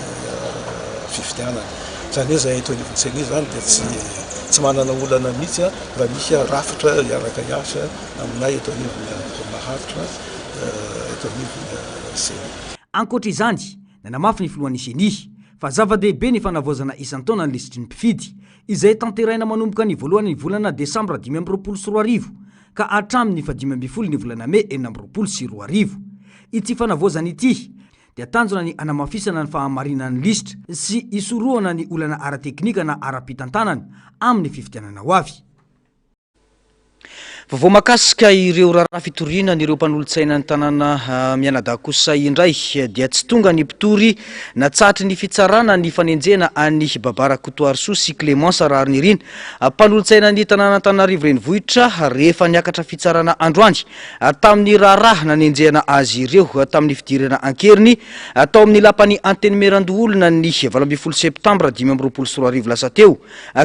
fifidianana. Zany hoe zahay eto anivon'ny CENI zany dia tsy manana olana mihitsy raha misy rafitra hiaraka hiasa aminay eto anivon'ny biro maharitra eto anivon'ny CENI. Ankoatr'izany nanamafy ny filohan'ny CENI fa zava-dehibe ny fanavozana isan-taona ny lisitry ny mpifidy izay tanteraina manomboka ny voalohany ny volana desambra 2024 ka hatramin'ny 15 ny volana Mey 2024. Ity fanavozana ity dia tanjona ny anamafisana ny fahamarinan'ny lisitra sy isorohana ny olana ara-teknika na ara-pitantanana amin'ny fifidianana ho avy. Vao makasika ireo raharaha fitoriana ireo mpanolo-tsaina ny tanàna Mianadakosa indray dia tsy tonga ny mpitory natsatry ny fitsarana ny fanenjena any Babarakotoarso sy Clémence Raharnirina mpanolo-tsaina ny tanàna Antananarivo renivohitra rehefa niakatra fitsarana androany tamin'ny raharaha nanenjehana azy ireo tamin'ny fidirana ankeriny atao amin'ny lapany antenemerandoolona ny 12 septambra 2024 lasa teo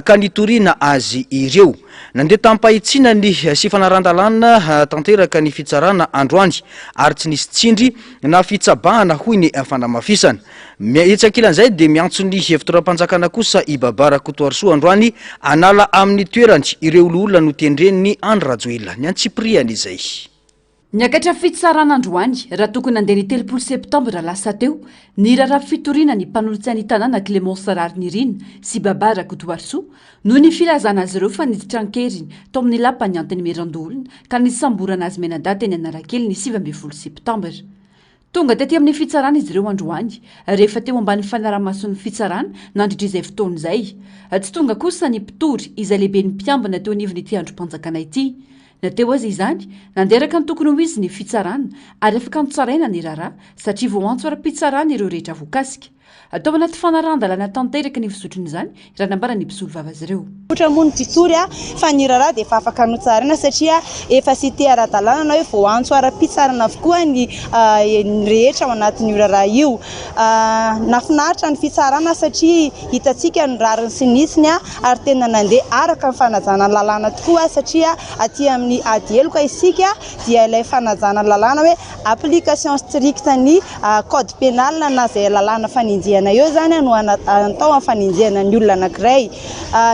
ka nitoriana azy ireo nandeha tampahitsina ny sy fanarandalana tanteraka ny fitsarana androany ary tsy nisy tsindry na fitsabahana hoy ny fanamafisana. Mietsakilan'izay dia miantso ny hevitram-panjakana kosa i Babarakotoarso androany anala amin'ny toerany ireo olona no tendren'ny Andry Rajoelina ny Antsipriana izay. Niakatra fitsarana androany raha tokony nandeha ny 3 septambra lasa teo ny raharaha fitoriana ny mpanolo-tsaina tanàna Clémence Raharnirina sy Babarakotoarso no ny filazana azy ireo fa niditra ankeriny tao amin'ny lapany antenemerandoolona ka nisamborana azy menadaty ny Anarakely ny 15 septambra. Tonga tety amin'ny fitsarana izy ireo androany rehefa teo ambany fanaraha-mason'ny fitsarana nandritra izay fotoana izay. Tsy tonga kosa ny mpitory izay lehibe ny mpiambina teo anivon'ity androm-panjakana ity. Nateo azy izany nanderaka ny tokony ho izy ny fitsarana ary afaka nitsaraina ny raharaha satria vao antso ara-pitsarana ireo rehetra voakasika. Atao anaty fanarandalana tanteraka ny fisotrony izany raha nambara ny mpisolo vava azy ireo. Ohatra moa ny mpitory fa ny raharaha dia efa afaka notsaraina satria efa sy te ara-dalàna na hoe vao antso ara-pitsarana avokoa ny rehetra ao anatin'io raharaha io. Nafinaritra ny fitsarana satria hitantsika ny rariny sy nisiny ary tena nandeha araka ny fanajana ny lalàna tokoa satria aty amin'ny adieloka isika dia ilay fanajana ny lalàna hoe application stricte ny code pénal na izay lalàna faninjehana eo zany no atao amin'ny faninjehana ny olona anankiray.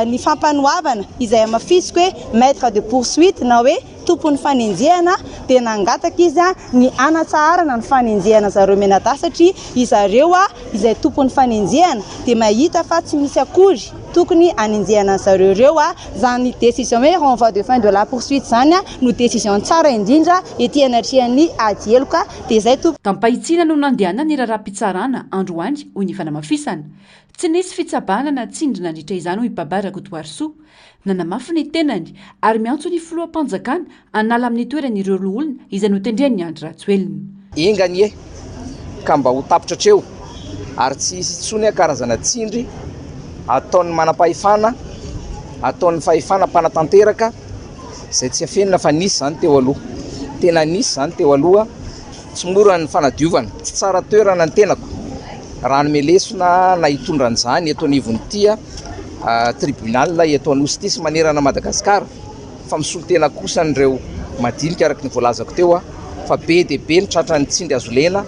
Ny fampanohavana izay amafisiko hoe maître de poursuite na hoe tompon'ny faninjehana dia nangataka izy ny anatsarana ny faninjehana zareo menadahy satria izareo izay tompon'ny faninjehana dia mahita fa tsy misy akory tokony aninjehana zareo ireo zany décision hoe renvoi de fin de la poursuite zany no décision tsara indrindra ety anatrihan'ny adieloka dia izay tompo. Tampahitsina no nandehanana ny raharaha-pitsarana androany hoy ny fanamafisana. Tsy nisy fitsabahana na tsindry nandritra izany hoy Babarakotoarso. Nanamafy ny tenany ary miantso ny filoham-panjakana anala amin'ny toerany ireo olona izay notendren'ny Andry Rajoelina. Ingany ka mba ho tapitra hatreo ary tsy hisy intsony karazana tsindry ataon'ny manam-pahefana, ataon'ny fahefana mpanatanteraka izay tsy afenina fa nisy zany teo aloha. Tena nisy zany teo aloha, tsy mora ny fanadiovana, tsy tsara toerana ny tenako. Raha ny melesona na hitondran'izany eto anivon'ity tribunal eto anosy manerana Madagasikara fa misolo tena kosa n'ireo madinika araka ny voalazako teo fa be dia be ny tratra ny tsindry azo lena,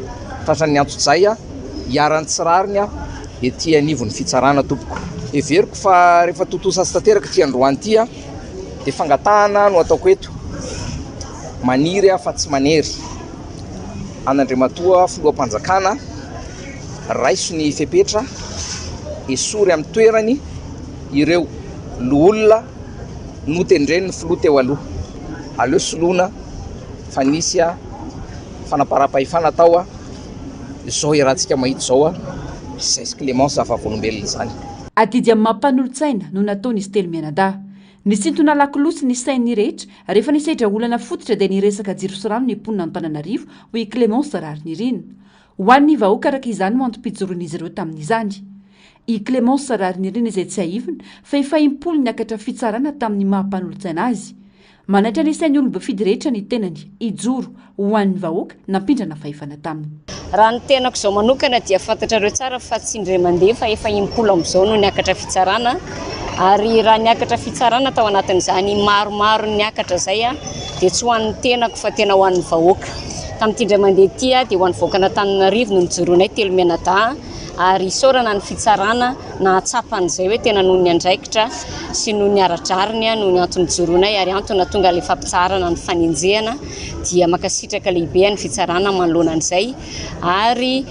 tratra ny antso-jay hiaran'ny tsirariny ety anivon'ny fitsarana tompoko. Everiko fa rehefa totosasy tanteraka ty androany ity dia fangatahana no ataoko eto. Maniry fa tsy manery. An'Andriamatoa filoham-panjakana raiso ny fepetra esory amin'ny toerany ireo olona notendren'ny filoha teo aloha. Aleo soloina fa nisy fanaparam-pahefana atao izao iarahantsika mahita izao izay Clémence Raharnirina izany. Adidy amin'ny mampanolo-tsaina no nataon'izy telo mianadahy. Nisintona lakolosy ny sain'ny rehetra rehefa nisedra olana fototra dia niresaka jiro sy rano ny mponina Antananarivo hoy Clémence Raharnirina. Ho an'ny vahoaka araka izany no antom-pijoron'izy ireo tamin'izany. I Clémence Raharnirina izay tsy ahivina fa efa impolo niakatra fitsarana tamin'ny mampanolo-tsaina azy. Manaitra ny sain'ny olombe fidy rehetra ny tenany ijoro ho an'ny vahoaka nampindrana fahefana taminy. Raha ny tenako izao manokana dia fantatrareo tsara fa tsy indray mandeha fa efa impolo amin'izao no niakatra fitsarana ary raha niakatra fitsarana tao anatin'izany maromaro niakatra izay dia tsy ho an'ny tenako fa tena ho an'ny vahoaka. Tamin'ity indray mandeha ity dia ho an'ny vahoaka Antananarivo no nijoroanay telo mianadahy ary isaorana ny fitsarana na atsapan'izay hoe tena noho ny andraikitra sy noho ny aradrariny noho ny antony joroanay ary antony tonga ilay fampitsarana ny faninjehana dia makasitraka lehibe ny fitsarana manoloana an'izay ary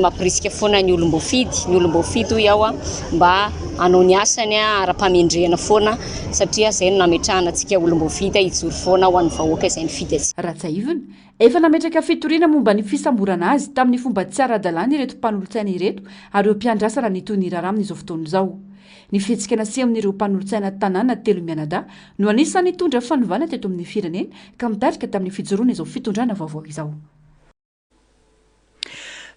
mampirisika foana ny olom-bofidy hoy aho mba anao ny asany ara-pamendrehana foana satria izay no nametrahana antsika olom-bofidy hijoro foana ho an'ny vahoaka izay ny fidy azy. Ratsaivona efa nametraka fitoriana momba ny fisamborana azy tamin'ny fomba tsy ara-dalàna ireto mpanolontsaina ireto ary eo mpiandrasana ny toy ny raharaha amin'izao fotoana izao. Ny fihetsika naseho amin'ireo mpanolontsaina tanàna telo mianadahy no anisan'ny nitondra fanovana teto amin'ny firenena ka mitarika tamin'ny fijoroana izao fitondrana vaovao izao.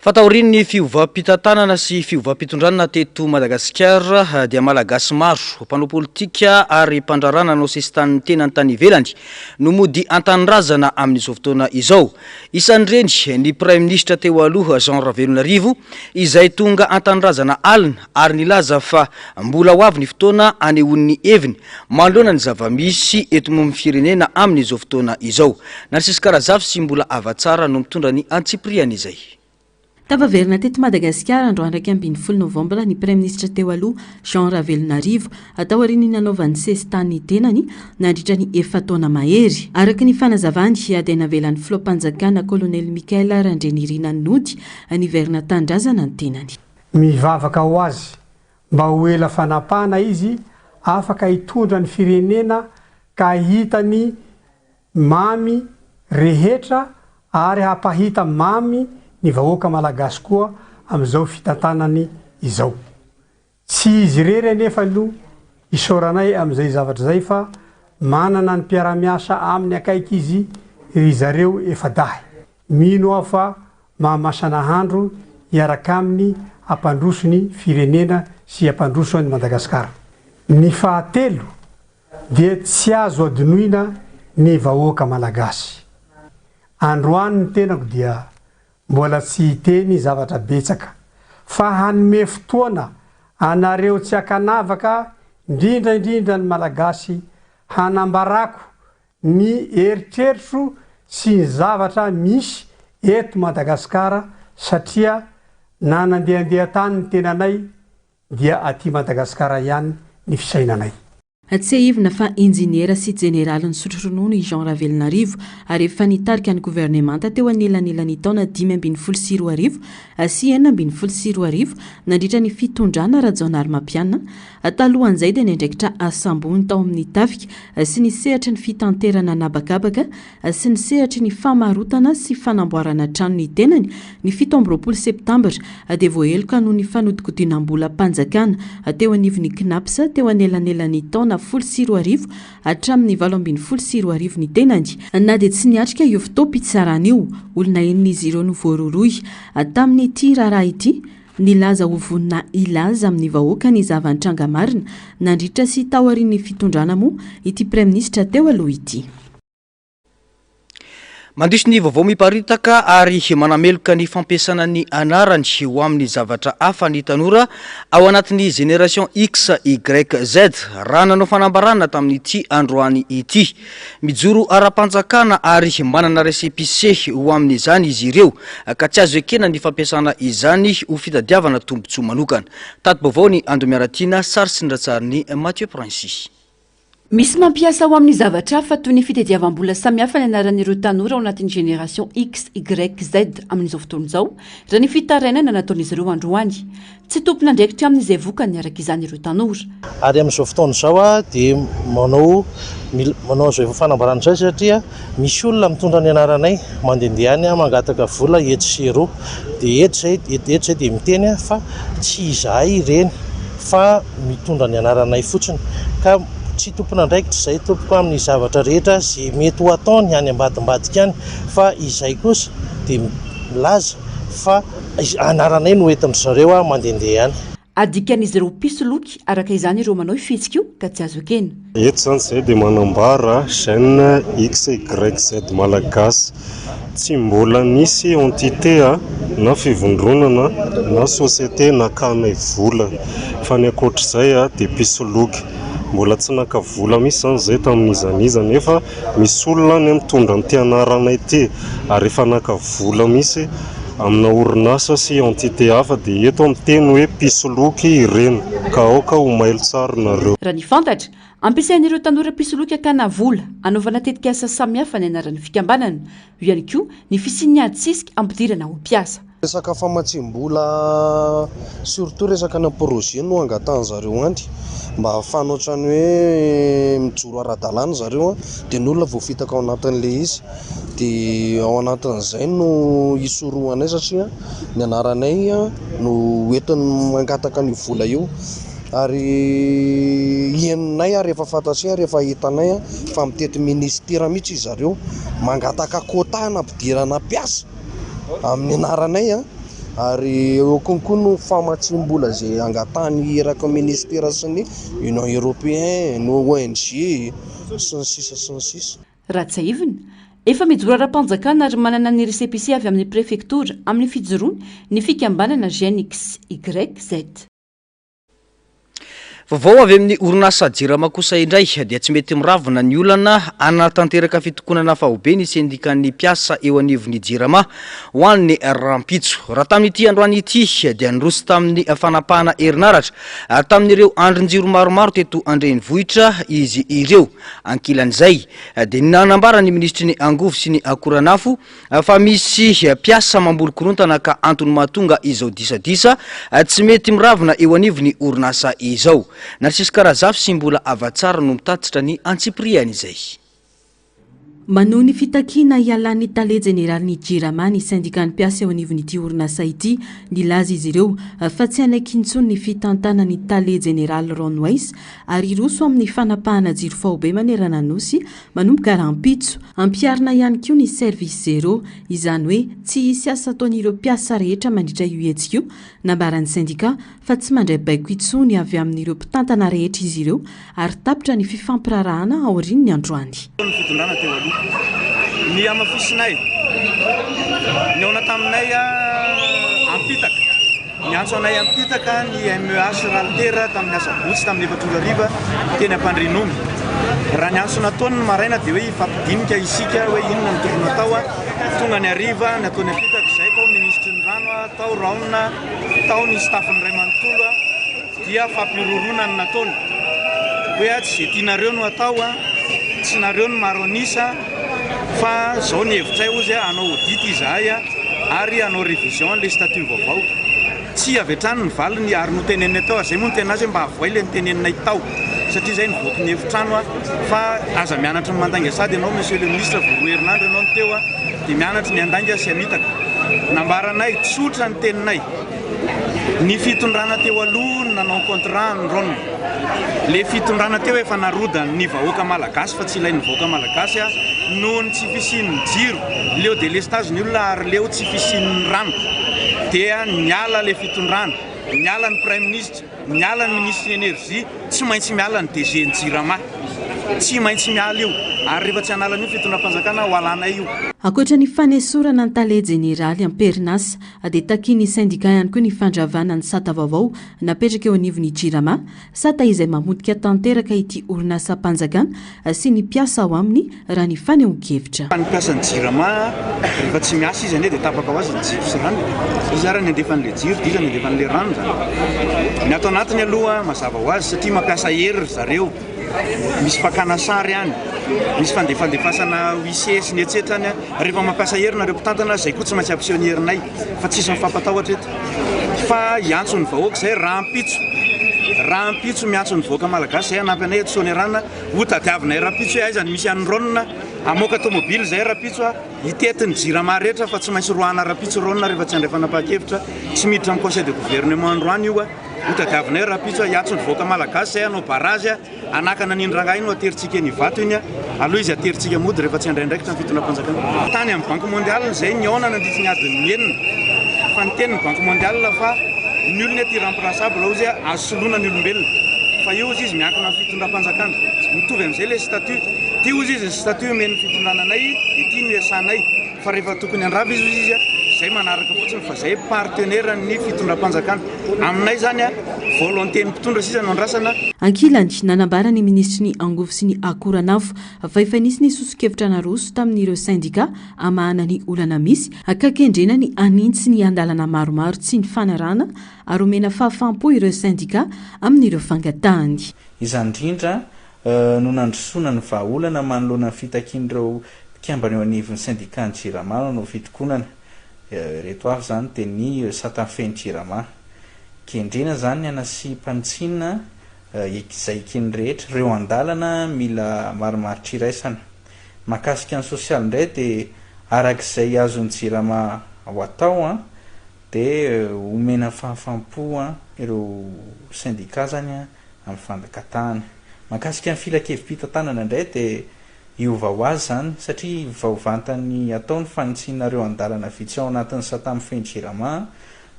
Fatahorin'ny fiovam-pitantanana sy fiovam-pitondranana teto Madagasikara dia malagasy maro mpanao politika ary mpandrarana no sesitan'ny tena ny tany ivelany no mody antanindrazana amin'izao fotoana izao. Isan'ireny ny Prime Ministre teo aloha Jean Ravelonarivo izay tonga antanindrazana alina ary nilaza fa mbola ho avy ny fotoana anehoan'ny heviny manoloana ny zava-misy eto amin'ny firenena amin'izao fotoana izao. Narcisy Karazafy sy mbola avatsara no mitondra ny antsipriany izay. Tavaverina teto Madagasikara androany 12 Novambra ny Prime Ministre teo aloha Jean Ravelonarivo atao aoriany nanaovany sesitany tenany nandritra ny efa taona mahery. Araka ny fanazavany dia navelan'ny filoham-panjakana Colonel Michael Randrenirina Nody niverina tandrazana ny tenany. Mivavaka ho azy mba ho ela fanapana izy afaka hitondra ny firenena ka hitany mamy rehetra ary hapahita mamy ny vahoaka malagasy koa amin'izao fitantanany izao. Tsy izy irery nefa no isoranay amin'izay zavatra zay fa manana ny mpiara-miasa amin'ny akaiky izy ry zareo efa dahy. Mino aho fa mahamasana handro hiaraka amin'ny ampandrosony firenena sy ampandrosony Madagasikara. Ny fahatelo dia tsy azo adinoina ny vahoaka malagasy. Androany ny tenako dia mbola tsy hiteny zavatra betsaka fa hanome fotoana anareo tsy akanavaka indrindra ny malagasy hanambarako ny eritreritro sy ny zavatra misy eto Madagasikara satria na nandehandeha tany ny tenanay dia aty Madagasikara ihany ny fisainanay. Tsy ahivina fa injiniera sy jeneraly ny sotronono i Jean Ravelonarivo ary efa nitarika ny gouvernemanta teo anelanelany taona 524 sy 424 nandritra ny fitondrana Rajaonary Mapiana. Talohan'izay dia nandraikitra asambony tao amin'ny tafika sy ny sehatra ny fitanterana nabakabaka sy ny sehatra ny famarotana sy fanamboarana trano ny tenany ny 17 septambra dia voaheloka noho ny fanodikodinam-bola mpanjakana teo anivon'ny Knapsa teo anelanelany taona 24 hatramin'ny 24 ny tenany. Na dia tsy niatrika io fotoam-pitsarana io olona enina izy ireo no voaroroy tamin'ny ity raharaha ity nilaza ho vonina ilaza amin'ny vahoaka ny zavan-tranga marina nandritra sy tao aorian'ny fitondrana moa ity Prime Ministre teo aloha ity. Mandrisy ny vaovao miparitaka ary manameloka ny fampiasana ny anarany ho amin'ny zavatra hafa ny tanora ao anatin'ny génération X, Y, Z raha nanao fanambarana tamin'ity androany ity. Mijoro ara-panjakana ary manana resepise ho amin'izany izy ireo ka tsy azo ekena ny fampiasana izany ho fitadiavana tombontsoa manokana. Tato vaovao ny Andomiaratina sary sy ny ratsary ny Mathieu Princy. Misy mampiasa ho amin'ny zavatra hafa toy ny fitadiavam-bola samihafa ny anaran'ireo tanora ao anatin'ny génération X, Y, Z amin'izao fotoana izao raha ny fitarainana nataon'izy ireo androany. Tsy tompona ndraikitra amin'izay vokany araka izany ireo tanora. Ary amin'izao fotoana izao dia manao izay fanambarana izay satria misy olona mitondra ny anaranay mandendehany mangataka vola eto sy eroa dia eto izay dia miteny fa tsy izahay ireny fa mitondra ny anaranay fotsiny ka tsy tompona ndraikitra izay tompoko amin'ny zavatra rehetra izay mety ho ataony any ambadimbadika any fa izay kosa dia milaza fa anaranay no entin'ny zareo mandendeha any. Adikan'izy ireo pisoloky araka izany ireo manao fihetsika io ka tsy azo ekena. Eto zany izay dia manambara chaîne X, Y, Z malagasy tsy mbola nisy entité na fivondronana na société nakanay vola fa ny ankoatr'izay dia pisoloky. Mbola tsy naka vola misy zany zay tamin'izaniza nefa misy olona ny mitondra ny anarana ity ary efa naka vola misy amina orinasa sy entité hafa dia eto amin'ny teny hoe pisoloky ireny ka aoka ho mailo tsara nareo. Raha ny fantatra ampiasain'ireo tanora pisoloky akana vola anaovana tetika asa samihafa ny anaran'ny fikambanana, io ihany koa ny fisian'ny adisisika ampidirana ho mpiasa. Resaka famatsim-bola surtout resaka na projet no angatahany zareo andy mba ahafana ohatrany hoe mijoro ara-dalàna zareo dia ny olona voafitaka ao anatin'le izy dia ao anatin'izay no isorohanay satria ny anaranay no entiny mangataka ny vola io ary ianinay ary efa fantatry rehefa hitanay fa mitety ministera mihitsy izy zareo mangataka quota na ampidirana mpiasa amin'ny anaranay ary eo konkoa no famatsim-bola zay angatahany eraka ministera sy ny Union Européen no ONG sy ny sisa. Raha tsy aivina efa mijoro ara-panjakana ary manana ny récépissé avy amin'ny préfecture amin'ny fijoroany ny fikambanana GNXYZ. Vaovao avy amin'ny orinasa jirama kosa indray dia tsy mety miravina ny olana anatanteraka fitokonana fahobe ny syndikan'ny mpiasa eo anivon'ny jirama ho an'ny rampitso. Raha tamin'ity androany ity dia niroso tamin'ny fanapahana herinaratra tamin'ireo andron-jiro maromaro teto Andrenivohitra izy ireo. Ankilan'izay dia nanambara ny ministry ny angovo sy ny akoranafo fa misy mpiasa mamboly korontana ka antony mahatonga izao disadisa tsy mety miravina eo anivon'ny orinasa izao. Na sisy karazafy sy mbola avatsara no mitatitra ny antsipriany izay. Manohy ny fitakiana ialan'ny tale jeneraly jirama ny syndikan'ny mpiasa eo anivon'ity orinasa ity, nilaza izy ireo fa tsy anaikintsony ny fitantana ny tale jeneraly Ronwais ary roso amin'ny fanapahana jiro fahobe manerana nosy manomboka rampitso. Ampiarina ihany koa ny service zero izany hoe tsy hisy asa ataon'ireo mpiasa rehetra mandritra io etsika nambaran'ny sindika fa tsy mandray baiko itsony avy amin'ireo mpitantana rehetra izy ireo ary tapitra ny fifampirarahana aorian'ny ny androany. Ny amafisinay ny ona taminay ampitaka ny antso anay ampitaka ny MEA Syraltera tamin'ny asabotsy tamin'ny efatr'olariva teny ampandrinomy raha ny antso nataony ny maraina dia hoe ifampidinika isika hoe inona ny tokony atao tonga ny ariva ny ataony ampitaka izay tao ministry ny rano tao raona tao ny staffny ray manontolo dia fampirorona ny nataony hoe tsy zay tianareo no atao tsy nareo no maro anisa fa zao ny hevitray ozy anao audit izahay ary anao révision le statut vaovao tsy avetrany ny valiny ary no tenenina tao zay moa ny tena azy mba avoay le niteneninay tao satria zay nivoaky ny hevitrano fa aza mianatra ny mandanga sady ianao monsieur le ministre voaloherinandro ianao ny teo dia mianatra ny andanga sy amitaka nambaranay tsotra ny teninay ny fitondrana teo aloha nanao contrat ny rona le fitondrana teo efa narodany ny vahoaka malagasy fa tsy ilain'ny vahoaka malagasy noho ny tsy fisian'ny jiro leo délestage ny olona ary leo tsy fisian'ny rano dia niala le fitondrana niala ny prime ministre niala ny ministre énergie tsy maintsy miala ny DG ny jirama tsy maintsy miala io ary rehefa tsy analana io fitondram-panjakana ho alanay io. Ankoatra ny fanesorana ny tale jeneraly amperinasa dia takiny syndika ihany koa ny fandravana ny sata vaovao napetraka eo anivon'ny jirama sata izay mamotika tanteraka ity orinasa mpanjakana sy ny mpiasa ao aminy raha ny fanehoan-kevitra. Ny mpiasan'ny jirama rehefa tsy miasa izy ane dia tapaka ho azy ny jiro sy rano izy ary ny andefan'le jiro dia izy ny andefan'le rano zany ny atao anatiny aloha mazava ho azy satria mampiasa hery zareo misy fakana sary any misy fandefandefasana WCS ny etsetrany rehefa mampiasa herina reo mpitantana zay koa tsy maintsy ampiseho ny herinay fa tsisy mifampatahotra eto fa iantso ny vahoaka zay rampitso miantso ny vahoaka malagasy zay anampy anay eto sony rana ho tadiavinay rapitso hoe aizany misy an'ny ronina amoaka tomobily zay rapitso hitetiny jirama rehetra fa tsy maintsy roana rapitso ronina rehefa tsy andray fanapahakevitra tsy miditra amin'ny conseil de gouvernement androany io hotadiavinay rapitso iantso ny vahoaka malagasy zay anao barazy anakana ny indrangah iny no ateritsika eny vato iny aloha izy ateritsika mody rehefa tsy andraindraikitra ny fitondram-panjakana tany amin'ny banque mondiale zay niona nandritsy ny adiny enina fa ny tenin'ny banque mondiale fa ny olona ty remplaçable ozy azo soloana ny olombelona fa io ozy izy miankina amin'ny fitondram-panjakana mitovy amin'izay le statut ty ozy izy ny statut meny fitondrana anay ity no iasanay fa rehefa tokony andrava izy zay manaraka fotsiny fa zay partenaire ny fitondram-panjakana aminay zany a volonté-ny mpitondra sisa no andrasana. Ankilany nanambara ny ministry ny angovo sy ny akoranavo fa efa nisy ny soso-kevitra naroso tamin'ireo syndika amahana ny olana misy akakendrena ny anintsy ny andalana maromaro tsy ny fanarana ary omena fahafampo ireo syndika amin'ireo fangatahany. Izany indrindra no nandrosoana ny vahaolana manoloana ny fitakian'ireo kiambana eo anivon'ny syndika ny Jirama no fitokonana. Reto avy zany dia ny Satanfeny Jirama. Kendrena zany anasy mpanitsinina izay ekeny rehetra ireo andalana mila maromaritra iraisana. Mahakasika ny sosialy indray dia arak'izay azon'ny Jirama ho atao dia omena fahafampo ireo syndika zany amin'ny fandakatahana. Mahakasika ny filakevim-pitantanana indray dia iova ho azy zany satria vaovantany ataony fanitsinareo andalana vitsy ao anatin'ny Satanfeny Jirama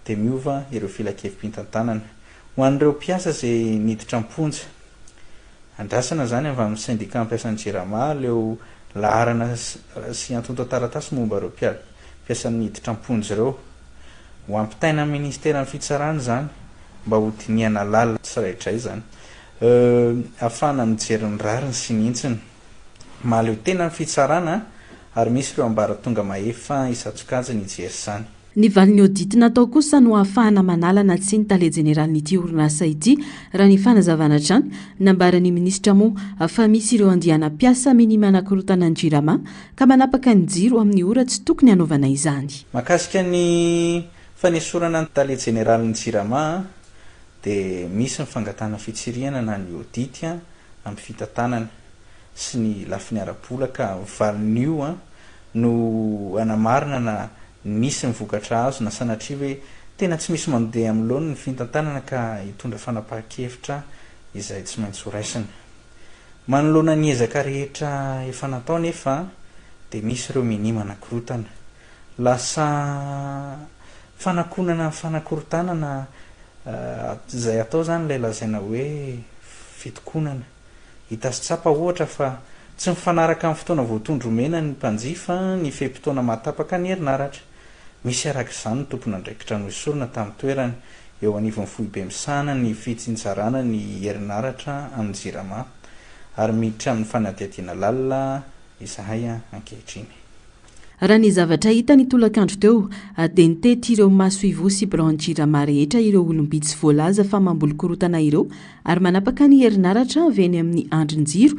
dia miova ireo filakevim-pitantanana. Ho an'ireo mpiasa izay niditra amponja andrasana zany avy amin'ny syndika ampiasan'ny Jirama leo laharana sy antonto taratasy momba ireo mpiasa niditra amponja ireo ho ampitaina amin'ny ministeran'ny fitsarana zany mba ho diniana lalina tsirairay zany afana mijery ny rariny sy nintsiny maleo tena ny fitsarana ary misy ireo ambara tonga maefa isatsokajy nijery zany. Ny valin'ny audit natao kosa no ahafahana manalana tsy ny tale generaln'ity orinasa ity raha ny fanazavana trany nambaran'ny ministra moa fa misy ireo andihana piasa minima anakorotana ny Jirama ka manapaka ny jiro amin'ny ora tsy tokony hanaovana izany. Mahakasika ny fanesorana ny tale generaln'ny Jirama dia misy ny fangatana fitsiriana na ny audit amin'ny fitantanana sy ny lafiny ara-polaka valin'io no anamarina na misy ny vokatra azo na sanatria hoe tena tsy misy mandeha amin'ny loany ny fitantanana ka hitondra fanapahan-kevitra izay tsy maintsy horaisina. Manoloana ny ezaka rehetra efa natao nefa dia misy ireo minima anakorotana lasa fanakonana fanakorontanana izay atao zany ilay lazaina hoe fitokonana hita sy tsapa ohatra fa tsy mifanaraka amin'ny fotoana voatondromena ny mpanjifa ny fehim-potoana matapaka ny herinaratra. Misy arak'izany ny tompona andraikitra no isorona tamin'ny toerany eo anivon'ny foibe misana ny fitsinjarana ny herinaratra amin'ny Jirama ary miditra amin'ny fanadihadiana lalina izahay ankehitriny. Raha ny zavatra hita ny tolakandro teo dia nitety ireo maso ivo sy Bran'ny Jirama rehetra ireo olombitsy voalaza fa mamboly korotana ireo ary manapaka ny herinaratra avy eny amin'ny andrin-jiro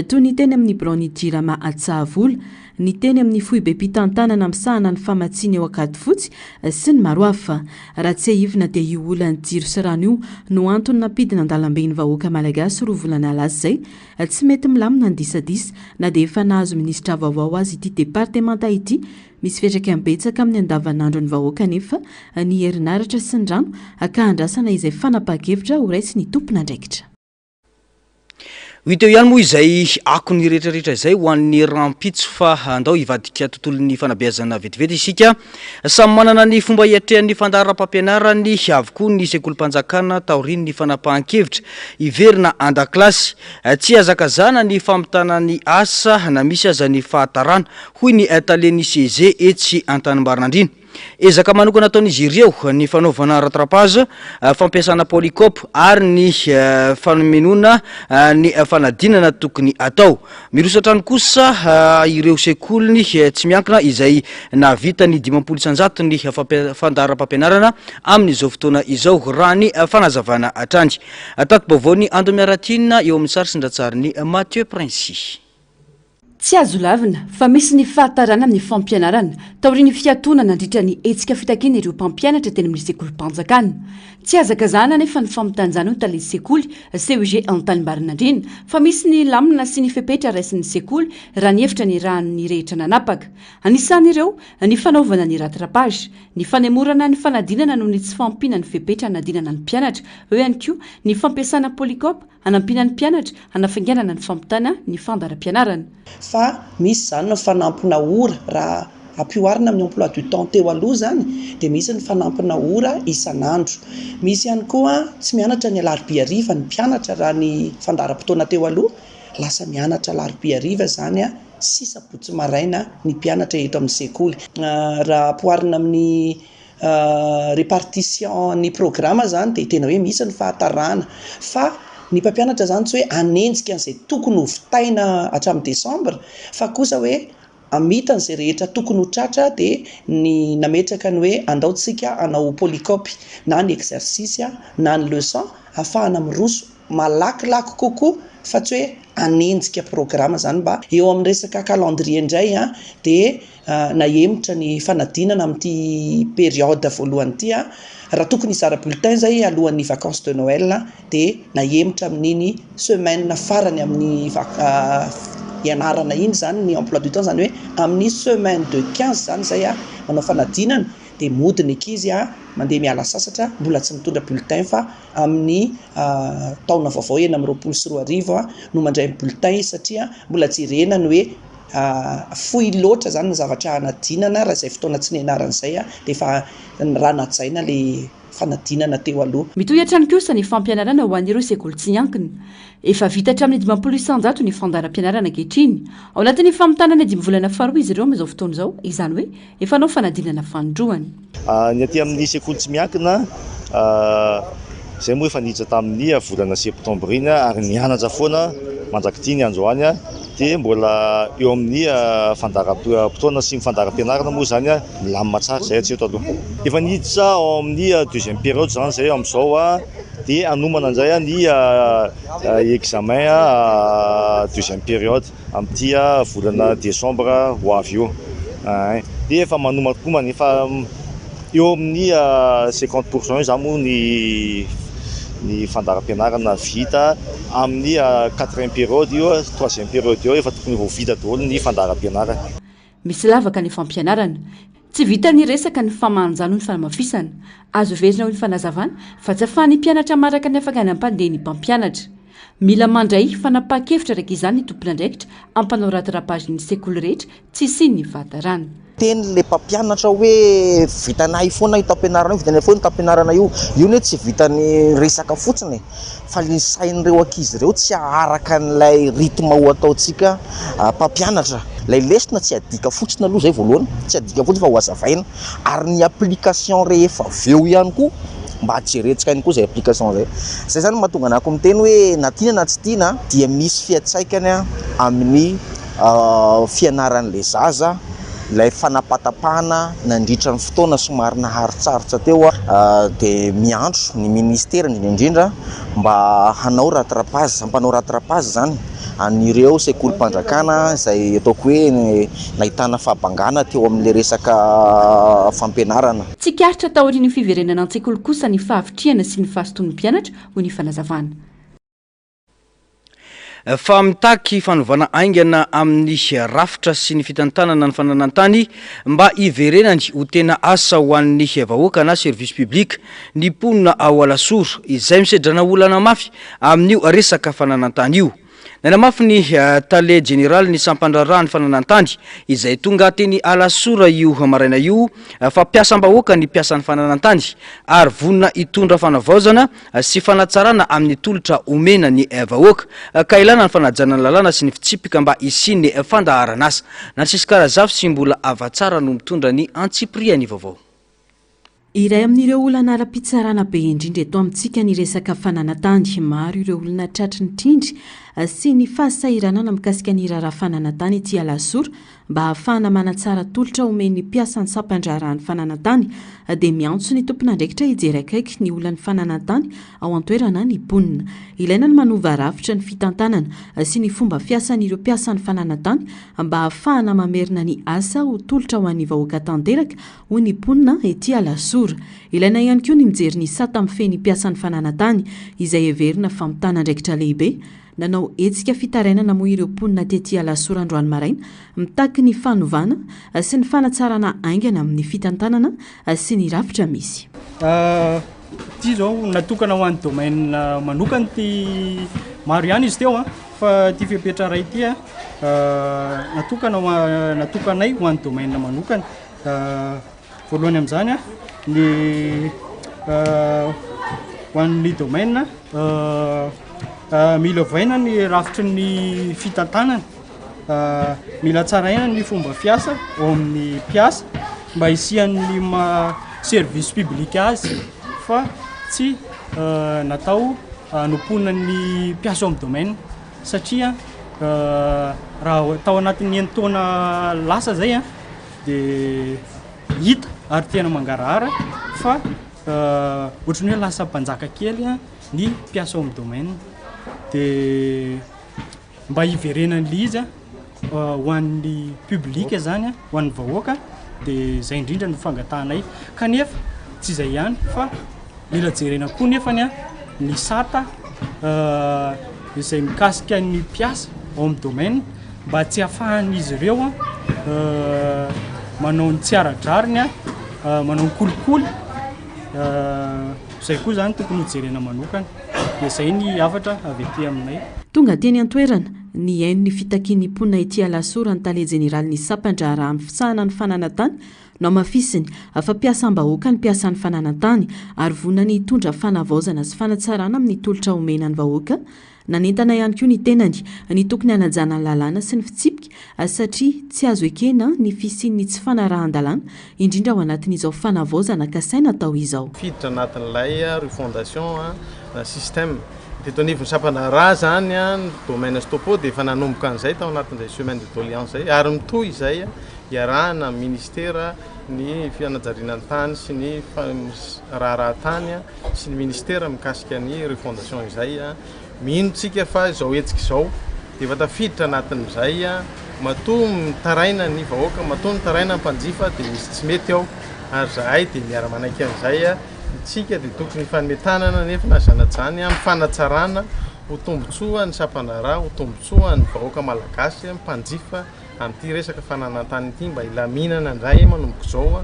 toy ny teny amin'ny Bran'ny Jirama Atsahavola, ny teny amin'ny foibe mpitantanana misahana ny famatsiana eo Akaty Fotsy sy ny maro hafa. Raha tsy haivina dia io olan'ny jiro sy rano io no antony nampidina an-dalamben'ny vahoaka malagasy roa volana lasa zay tsy mety milamina ny disadisa na dia efa nahazo ministra vaovao azy ity departemanta ity. Misy fetraka betsaka amin'ny andavanandro ny vahoaka nefa ny herinaratra sy ny rano ka andrasana izay fanapahan-kevitra ho raisy ny tompona andraikitra. Teo ihany moa izay akony rehetrarehetra izay ho an'ny rampitso fa andao hivadika tontolon'ny fanabeazana vetivety isika samy manana ny fomba hiatrehan'ny fandaharam-pampianarany avokoa ny sekolim-panjakana taoriny ny fanapahan-kevitra hiverina an-dakilasy tsy hazakazana ny famitana ny asa na misy aza ny fahatarana hoy ny taleny CG etsy Antanimbarinandrina. Ezaka manokana ataon'izy ireo ny fanaovana rattrapage fampiasana polycope ary ny fanomenona ny fanadinana tokony atao. Mirosatrany kosa ireo sekoliny tsy miankina izay navita ny 500 ny fandaharam-pampianarana amin'izao fotoana izao raha ny fanazavana atrany. Tato-baovao ny Ando Miaratina eo amin'ny sary sindratsariny Mathieu Princy. Tsy azo lavina fa misy ny fahatarana amin'ny fampianarana taorian'ny fiatoana nandritra ny hetsika fitakiana ireo mpampianatra teny amin'ny sekolim-panjakana. Tsy hazakazana nefa ny famitanjana io tale sekoly CEG Antanimbarinandrina fa misy ny lamina sy ny fepetra raisin'ny sekoly raha ny hevitra ny rahan'ny rehetra nanapaka. Anisan'ireo ny fanaovana ny rattrapage, ny fanemorana ny fanadinana noho ny tsy fampina ny fepetra hanadinana ny mpianatra, eo ihany koa ny fampiasana polycope hanampina ny mpianatra hanafainganana ny fampitana ny fandaharam-pianarana. Fa misy zany ny fanampina ora raha ampioarina amin'ny emploi du temps teo aloha zany dia misy ny fanampina ora isan'andro. Misy ihany koa tsy mianatra ny alarobia hariva ny mpianatra raha ny fandaharam-potoana teo aloha lasa mianatra alarobia hariva zany sisapotsy maraina ny mpianatra eto amin'ny sekoly. Raha poarina amin'ny répartition ny programme zany dia tena hoe misy ny fahatarana fa ny mpampianatra zany tsy hoe anenjika an'izay tokony ho vitaina hatramin'ny Desambra fa kosa hoe amitany izay rehetra tokony ho tratra dia ny nametraka ny hoe andaotsika hanao polycopy na ny exercice na ny leçon ahafahana miroso malakilaky kokoa fa tsy hoe anenjika programme zany mba eo amin'ny resaka calendrier indray dia nahemitra ny fanadinana amin'ity période voalohany ity raha tokony hizara bulletin zay alohan'ny vacances de Noël dia nahemitra amin'iny semaine farany amin'ny ianarana iny zany ny emploi du temps zany hoe amin'ny semaine de 15 zany zay manao fanadinana dia mody ny ankizy mandeha miala sasatra mbola tsy mitondra bulletin fa amin'ny taona vaovao eny amin'ny 24 no mandray bulletin satria mbola tsy renany hoe fohy loatra zany ny zavatra hanadinana raha izay fotoana tsy nianaran'izay dia efa raha najaina le fanadinana teo aloha. Mitohatra ny kosa ny fampianarana ho an'ireo sekoly tsy miankina. Efa vita hatramin'ny 20% ny fandaharam-pianarana ankehitriny. Ao anatin'ny famotanana 5 volana faharoa izy ireo amin'izao fotoana izao, izany hoe efa nao fanadinana fandroany. Ny aty amin'ny sekoly tsy miankina izay moa efa niditra tamin'ny volana septambra iny ary nianatra foana mandrakity ny androany dia mbola eo amin'ny fandaharam-potoana sy ny fandaharam-pianarana moa zany milamina tsara izay tsy eto aloha. Efa niditra ao amin'ny deuxième période zany izay amin'izao dia anomana indray ny examen deuxième période amin'ity volana décembre ho avy eo. Dia efa manomana tokoa efa eo amin'ny 50% zany moa ny fandaharam-pianarana vita amin'ny 4e période io 3e période io efa tokony ho vita daholo ny fandaharam-pianarana. Misy lavaka ny fampianarana. Tsy vita ny resaka ny famanjana ny fanamafisana. Azo verina ho ny fanazavana fa tsy afahan'ny mpianatra maraka ny afaka ny ampandeha ny mpampianatra. Mila mandray fanapa-kevitra raika izany ny tompon'andraikitra ampanao ratirapazin'ny sekoly rehetra tsy isiany ny vatarana. Teny le mpampianatra hoe vitanahy foana io tampianarana io, vitanahy foana tampianarana io ne tsy vitany resaka fotsiny fa ny sain'ireo ankizy ireo tsy aharaka n'ilay rythme ho ataontsika mpampianatra. Ilay lesona tsy adika fotsiny aloha zay voalohany, tsy adika fotsiny fa ho azavaina ary ny application rehefa aveo ihany koa mba jeretsika ihany koa zay application zay. Zay zany mahatonga anako miteny hoe na tiana na tsy tiana dia misy fiatsaikany amin'ny fianaran'ilay zaza, ilay fanapatapahana nandritra ny fotoana somary naharitsarotra teo dia miantso ny ministera indrindra mba hanao ratirapazy, hampanao ratirapazy zany anireo sekolim-pandrakana izay ataoko hoe nahitana fahabangana teo amin'ilay resaka fampianarana. Tsy karitra taorian'ny fiverenana an-tsekoly kosa ny fahavitriana sy ny fahasoton'ny mpianatra ho ny fanazavana. Fa mitaky fanovana aingana amin'ny rafitra sy ny fitantanana ny fananantany mba iverenany ho tena asa ho an'ny vahoaka na service public ny ponina ao Alasoro izay misedrana olana mafy amin'io resaka fananantany io. Nanamafy ny tale général ny sampandrarah ny fananantany izay tonga teny Alasoro io maraina io fa piasam-bahoaka ny piasan'ny fananantany ary vonina hitondra fanavaozana sy fanatsarana amin'ny tolotra omena ny vahoaka ka ilana ny fanajana ny lalàna sy ny fitsipika mba isiany fandaharana asa. Narcisy Karazafy sy mbola avatsara no mitondra ny antsipriany vaovao. Iray amin'ireo olana ara-pitsarana be indrindra eto amintsika ny resaka fananantany. Maro ireo olona tratry ny trindry sy ny fahasairanana mikasika ny raharaha fananantany ety Alasoro mba ahafahana manatsara tolotra omen'ny mpiasan'ny sampandrarahany fananantany dia miantso ny tompon'andraikitra hijery akaiky ny olan'ny fananantany ao an-toerana ny ponina. Ilaina ny manova rafitra ny fitantanana sy ny fomba fiasan'ireo mpiasan'ny fananantany mba ahafahana mamerina ny asa ho tolotra ho an'ny vahoaka tanteraka ho ny ponina ety Alasoro. Ilaina ihany koa ny mijery ny sata amin'ny feny mpiasan'ny fananantany izay heverina famotana andraikitra lehibe. Nanao etsika fitarainana moa ireo ponina tety Alasoro androany maraina mitaky ny fanovana sy ny fanatsarana aingana amin'ny fitantanana sy ny rafitra misy. Ty zao natokana ho an'ny domaine manokana ty maro ihany izy teo fa ty fepetra ray ty natokanay ho an'ny domaine manokana. Voalohany amin'izany ny ho an'ny domaine mila vaina ny rafitry ny fitantanana mila tsara ina ny fomba fiasa ao amin'ny piasa mba hisian'ny service public azy fa tsy natao nomponina ny piasa ao amin'ny domaine satria raha tao anatin'ny enitaona lasa zay a dia hita ary tena mangarahara fa ohatrany hoe lasa mpanjaka kely a ny piasa ao amin'ny domaine dia mba hiverenan'le izy ho an'ny public zany a ho an'ny vahoaka dia zay indrindra no fangatanay kanefa tsy izay ihany fa mila jerena koa nefany a ny sata izay mikasika ny piasa ao amin'ny domaine mba tsy hahafahan'izy ireo a manao ny tsy ara-drariny a manao ny kolikoly zay koa zany tokony hojerena manokana dia zay ny afatra avy ety aminay. Tonga teny an-toerana ny haino ny fitakian'ny mponina ety Alasora ny tale jeneraly ny Sapandrara amin'ny fisahana ny fananantany no amafisiny fampiasam-bahoaka ny piasan'ny fananantany ary vonany hitondra fanavaozana sy fanatsarana amin'ny tolotra omena ny vahoaka. Nanentana ihany koa ny tenany ny tokony hanajana ny lalàna sy ny fitsipika satria tsy azo ekena ny fisian'ny tsy fanarahan-dalàna indrindra ao anatin'izao fanavaozana ka saina atao izao. Fiditra anatin'ilay refondation système tetonivony Sapandrara zany ny domaine stopo dia efa nanomboka an'izay tao anatin'izay semaine de doléance zay ary mitohy izay iarahana ministera ny fianajariana tany sy ny raharaha-tany sy ny ministera mikasika ny refondation izay minotsika fa izao hetsika izao dia efa tafiditra anatin'izay matoa mitaraina ny vahoaka matoa mitaraina ny mpanjifa dia misy tsy mety ao ary zahay dia miara-manaiky an'izay tsika dia tokony fanomitanana nefa na zanajany amin'ny fanatsarana ho tombotsoa ny Sapandrara ho tombotsoa ny vahoaka malagasy mpanjifa amin'ity resaka fananantany ity mba ilaminana indray manomboka izao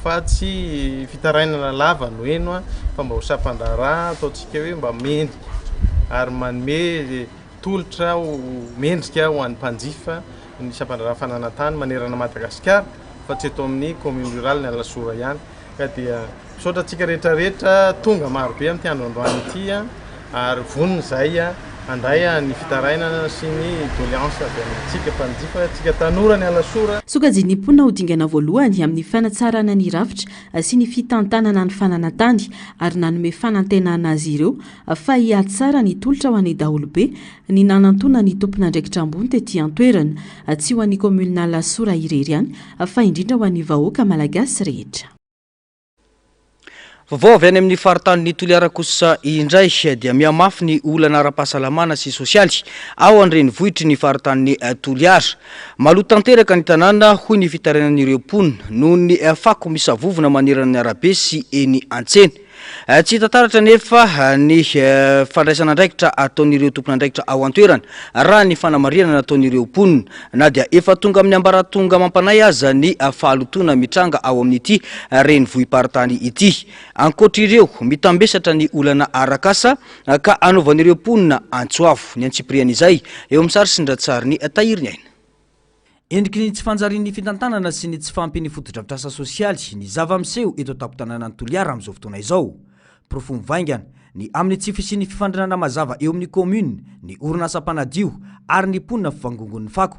fa tsy fitarainana lava no eno fa mba ho Sapandrara ataontsika hoe mba mendrika ary manome tolotra ho mendrika ho an'ny mpanjifa ny Sapandrara fananantany manerana Madagasikara fa tsy eto amin'ny commune rurale ny Alasora ihany ka dia misaotra antsika rehetrarehetra tonga marobe amin'ity androandroany ity ary vonona izay andray ny fitarainana sy ny doléance avy amintsika mpanjifa tsika tanora ny Alasora. Sokajiny mponina ho dingana voalohany amin'ny fanatsarana ny rafitra sy ny fitantanana ny fananantany ary nanome fanantenana azy ireo fa hiady tsara ny tolotra ho an'ny daholobe ny nanantona ny tompon'andraikitra ambony tetỳ an-toerana tsy ho an'ny commune Alasora irery ihany fa indrindra ho an'ny vahoaka malagasy rehetra. Vaovao avy any amin'ny faritany Toliara kosa indray dia miamafy ny olana ara-pahasalamana sy sosialy ao an-drenivohitry ny faritany Toliara. Maloto tanteraka ny tanàna hoy ny fitarainan'ireo mponina noho ny fako misavovona manerana ny arabe sy eny an-tsena. Tsy tantaratra nefa ny fandraisana andraikitra ataon'ireo tompon'andraikitra ao an-toerana raha ny fanamarihana nataon'ireo mponina na dia efa tonga amin'ny ambaratonga mampanay aza ny fahalotona mitranga ao amin'ity renivohim-paritany ity. Ankoatr'ireo mitambesatra ny olana arakasa ka anaovan'ireo mponina antsoavo ny antsiprian'izay eo amin'ny sary sindratsary ny tahiriny aina. Endriky ny tsy fanjarian'ny fitantanana sy ny tsy fampiny fotodrafitrasa sosialy ny zava-miseho eto an-tampon-tanàna ny Toliara amin'izao fotoana izao. Profo mivaingana ny amin'ny tsy fisian'ny fifandrinana mazava eo amin'ny commune ny orinasa mpanadio ary ny mponina fivangongon'ny fako.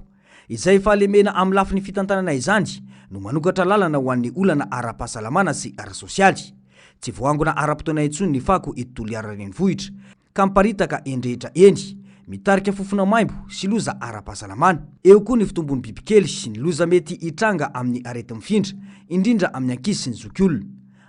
Izay fahalemena amin'ny lafin'ny fitantanana izany no manokatra lalana ho an'ny olana ara-pahasalamana sy ara-sosialy. Tsy voangona ara-potoana intsony ny fako eto Toliara renivohitra ka miparitaka endrehetra eny. Mitarika fofona maimbo sy loza ara-pahasalamana. Eo koa ny fitombon'ny bibikely sy ny loza mety hitranga amin'ny arety mifindra, indrindra amin'ny ankizy sy ny zokiolona.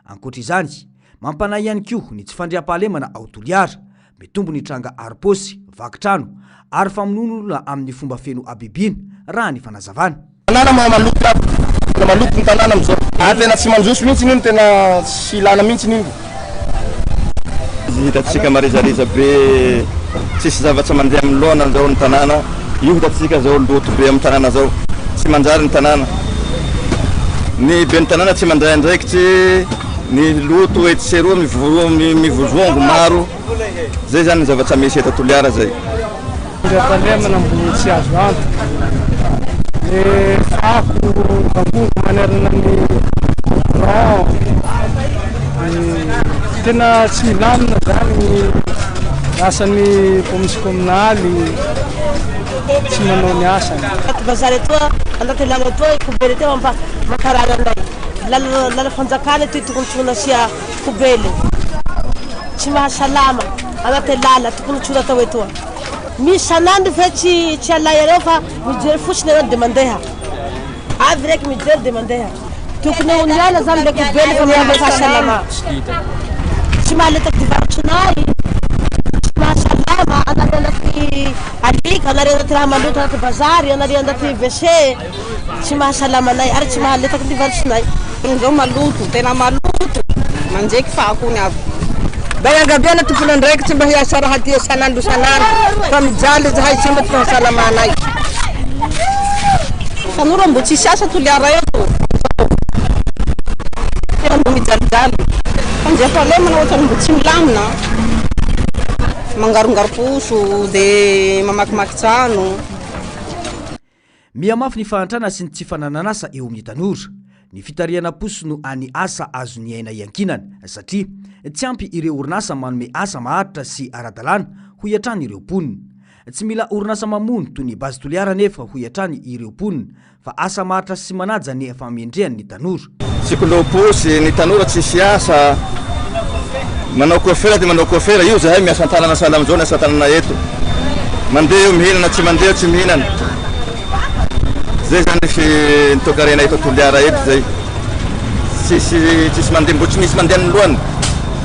Ankoatr'izany, mampanay ihany koa ny tsy fandriam-pahalemana ao Toliara, mitombo ny tranga arim-paosy, vakitrano, ary famonoana amin'ny fomba feno abibina raha ny fanazavana. Tanàna maloto ny tanàna am'izao. Tena tsy manjoso mihitsy nino tena tsy ilana mihitsy nino. Hitatsika marizariza be tsisy zavatra mandeha amin'ny lohana zao ny tanàna. Io hitatsika zao loto be amin'ny tanàna zao. Tsy manjary ny tanàna. Ny be ny tanàna tsy mandray andraikitry ny loto ety seroa mivozongo maro. Zay zany ny zavatra misy eto Toliara zay. Ndra-pahalemana mbola tsy azo anto. Ny fako vangongo manerana ny courant. Tena tsy milamina zany asan'ny komisy kominaly tsy manao ny asany. anaty bazary etoa anaty lala etoa kobely teo makarana anay lala fanjakana etoy tokony tsona sia kobely tsy mahasalama anaty lala tokony tsona tao etoa misy sanandro fa tsy alay areo fa mijery fotsiny anao de mandeha avy raiky mijery de mandeha tokony oniana zany le kobely fa mahasalama tsy mahaletaky divarotsinay tsy mahasalama anaty alika anaty raha maloto anaty bazary anaty WC tsy mahasalama anay ary tsy mahaletaky divarotsinay zao maloto tena maloto manjeky fakony aby bayagabiana tompona ndraiky tsy mba hiasa raha ty sanandro fa mijaly zahay tsy mba fahasalama anay tanora mbo tsisy asa toliara eto tena mbo mijalijaly fanjefa le manao ohatrany mbo tsy milamina mangarongaro poso de mamakimaky trano miamafy ny fahantrana sy ny tsy fanananasa eo amin'ny tanora ny fitariana poso no any asa azo ny aina iankinana satria tsy ampy ireo orinasa manome asa maharitra sy ara-dalàna ho iatrany ireo ponina tsy mila orinasa mamono toy ny bazy toliara nefa ho iatrany ireo ponina fa asa maharitra sy manaja ny famendrehany ny tanora psykoloposy ny tanora tsisy asa manao kofera de manao kofera io zahay miasa tanana salama zao asa tanana eto mandeha eo mihinana tsy mandeha tsy mihinana zay zany fi nitokarena eto toliara eto zay tsisy mandeha mbo tsy misy mandeha ny loany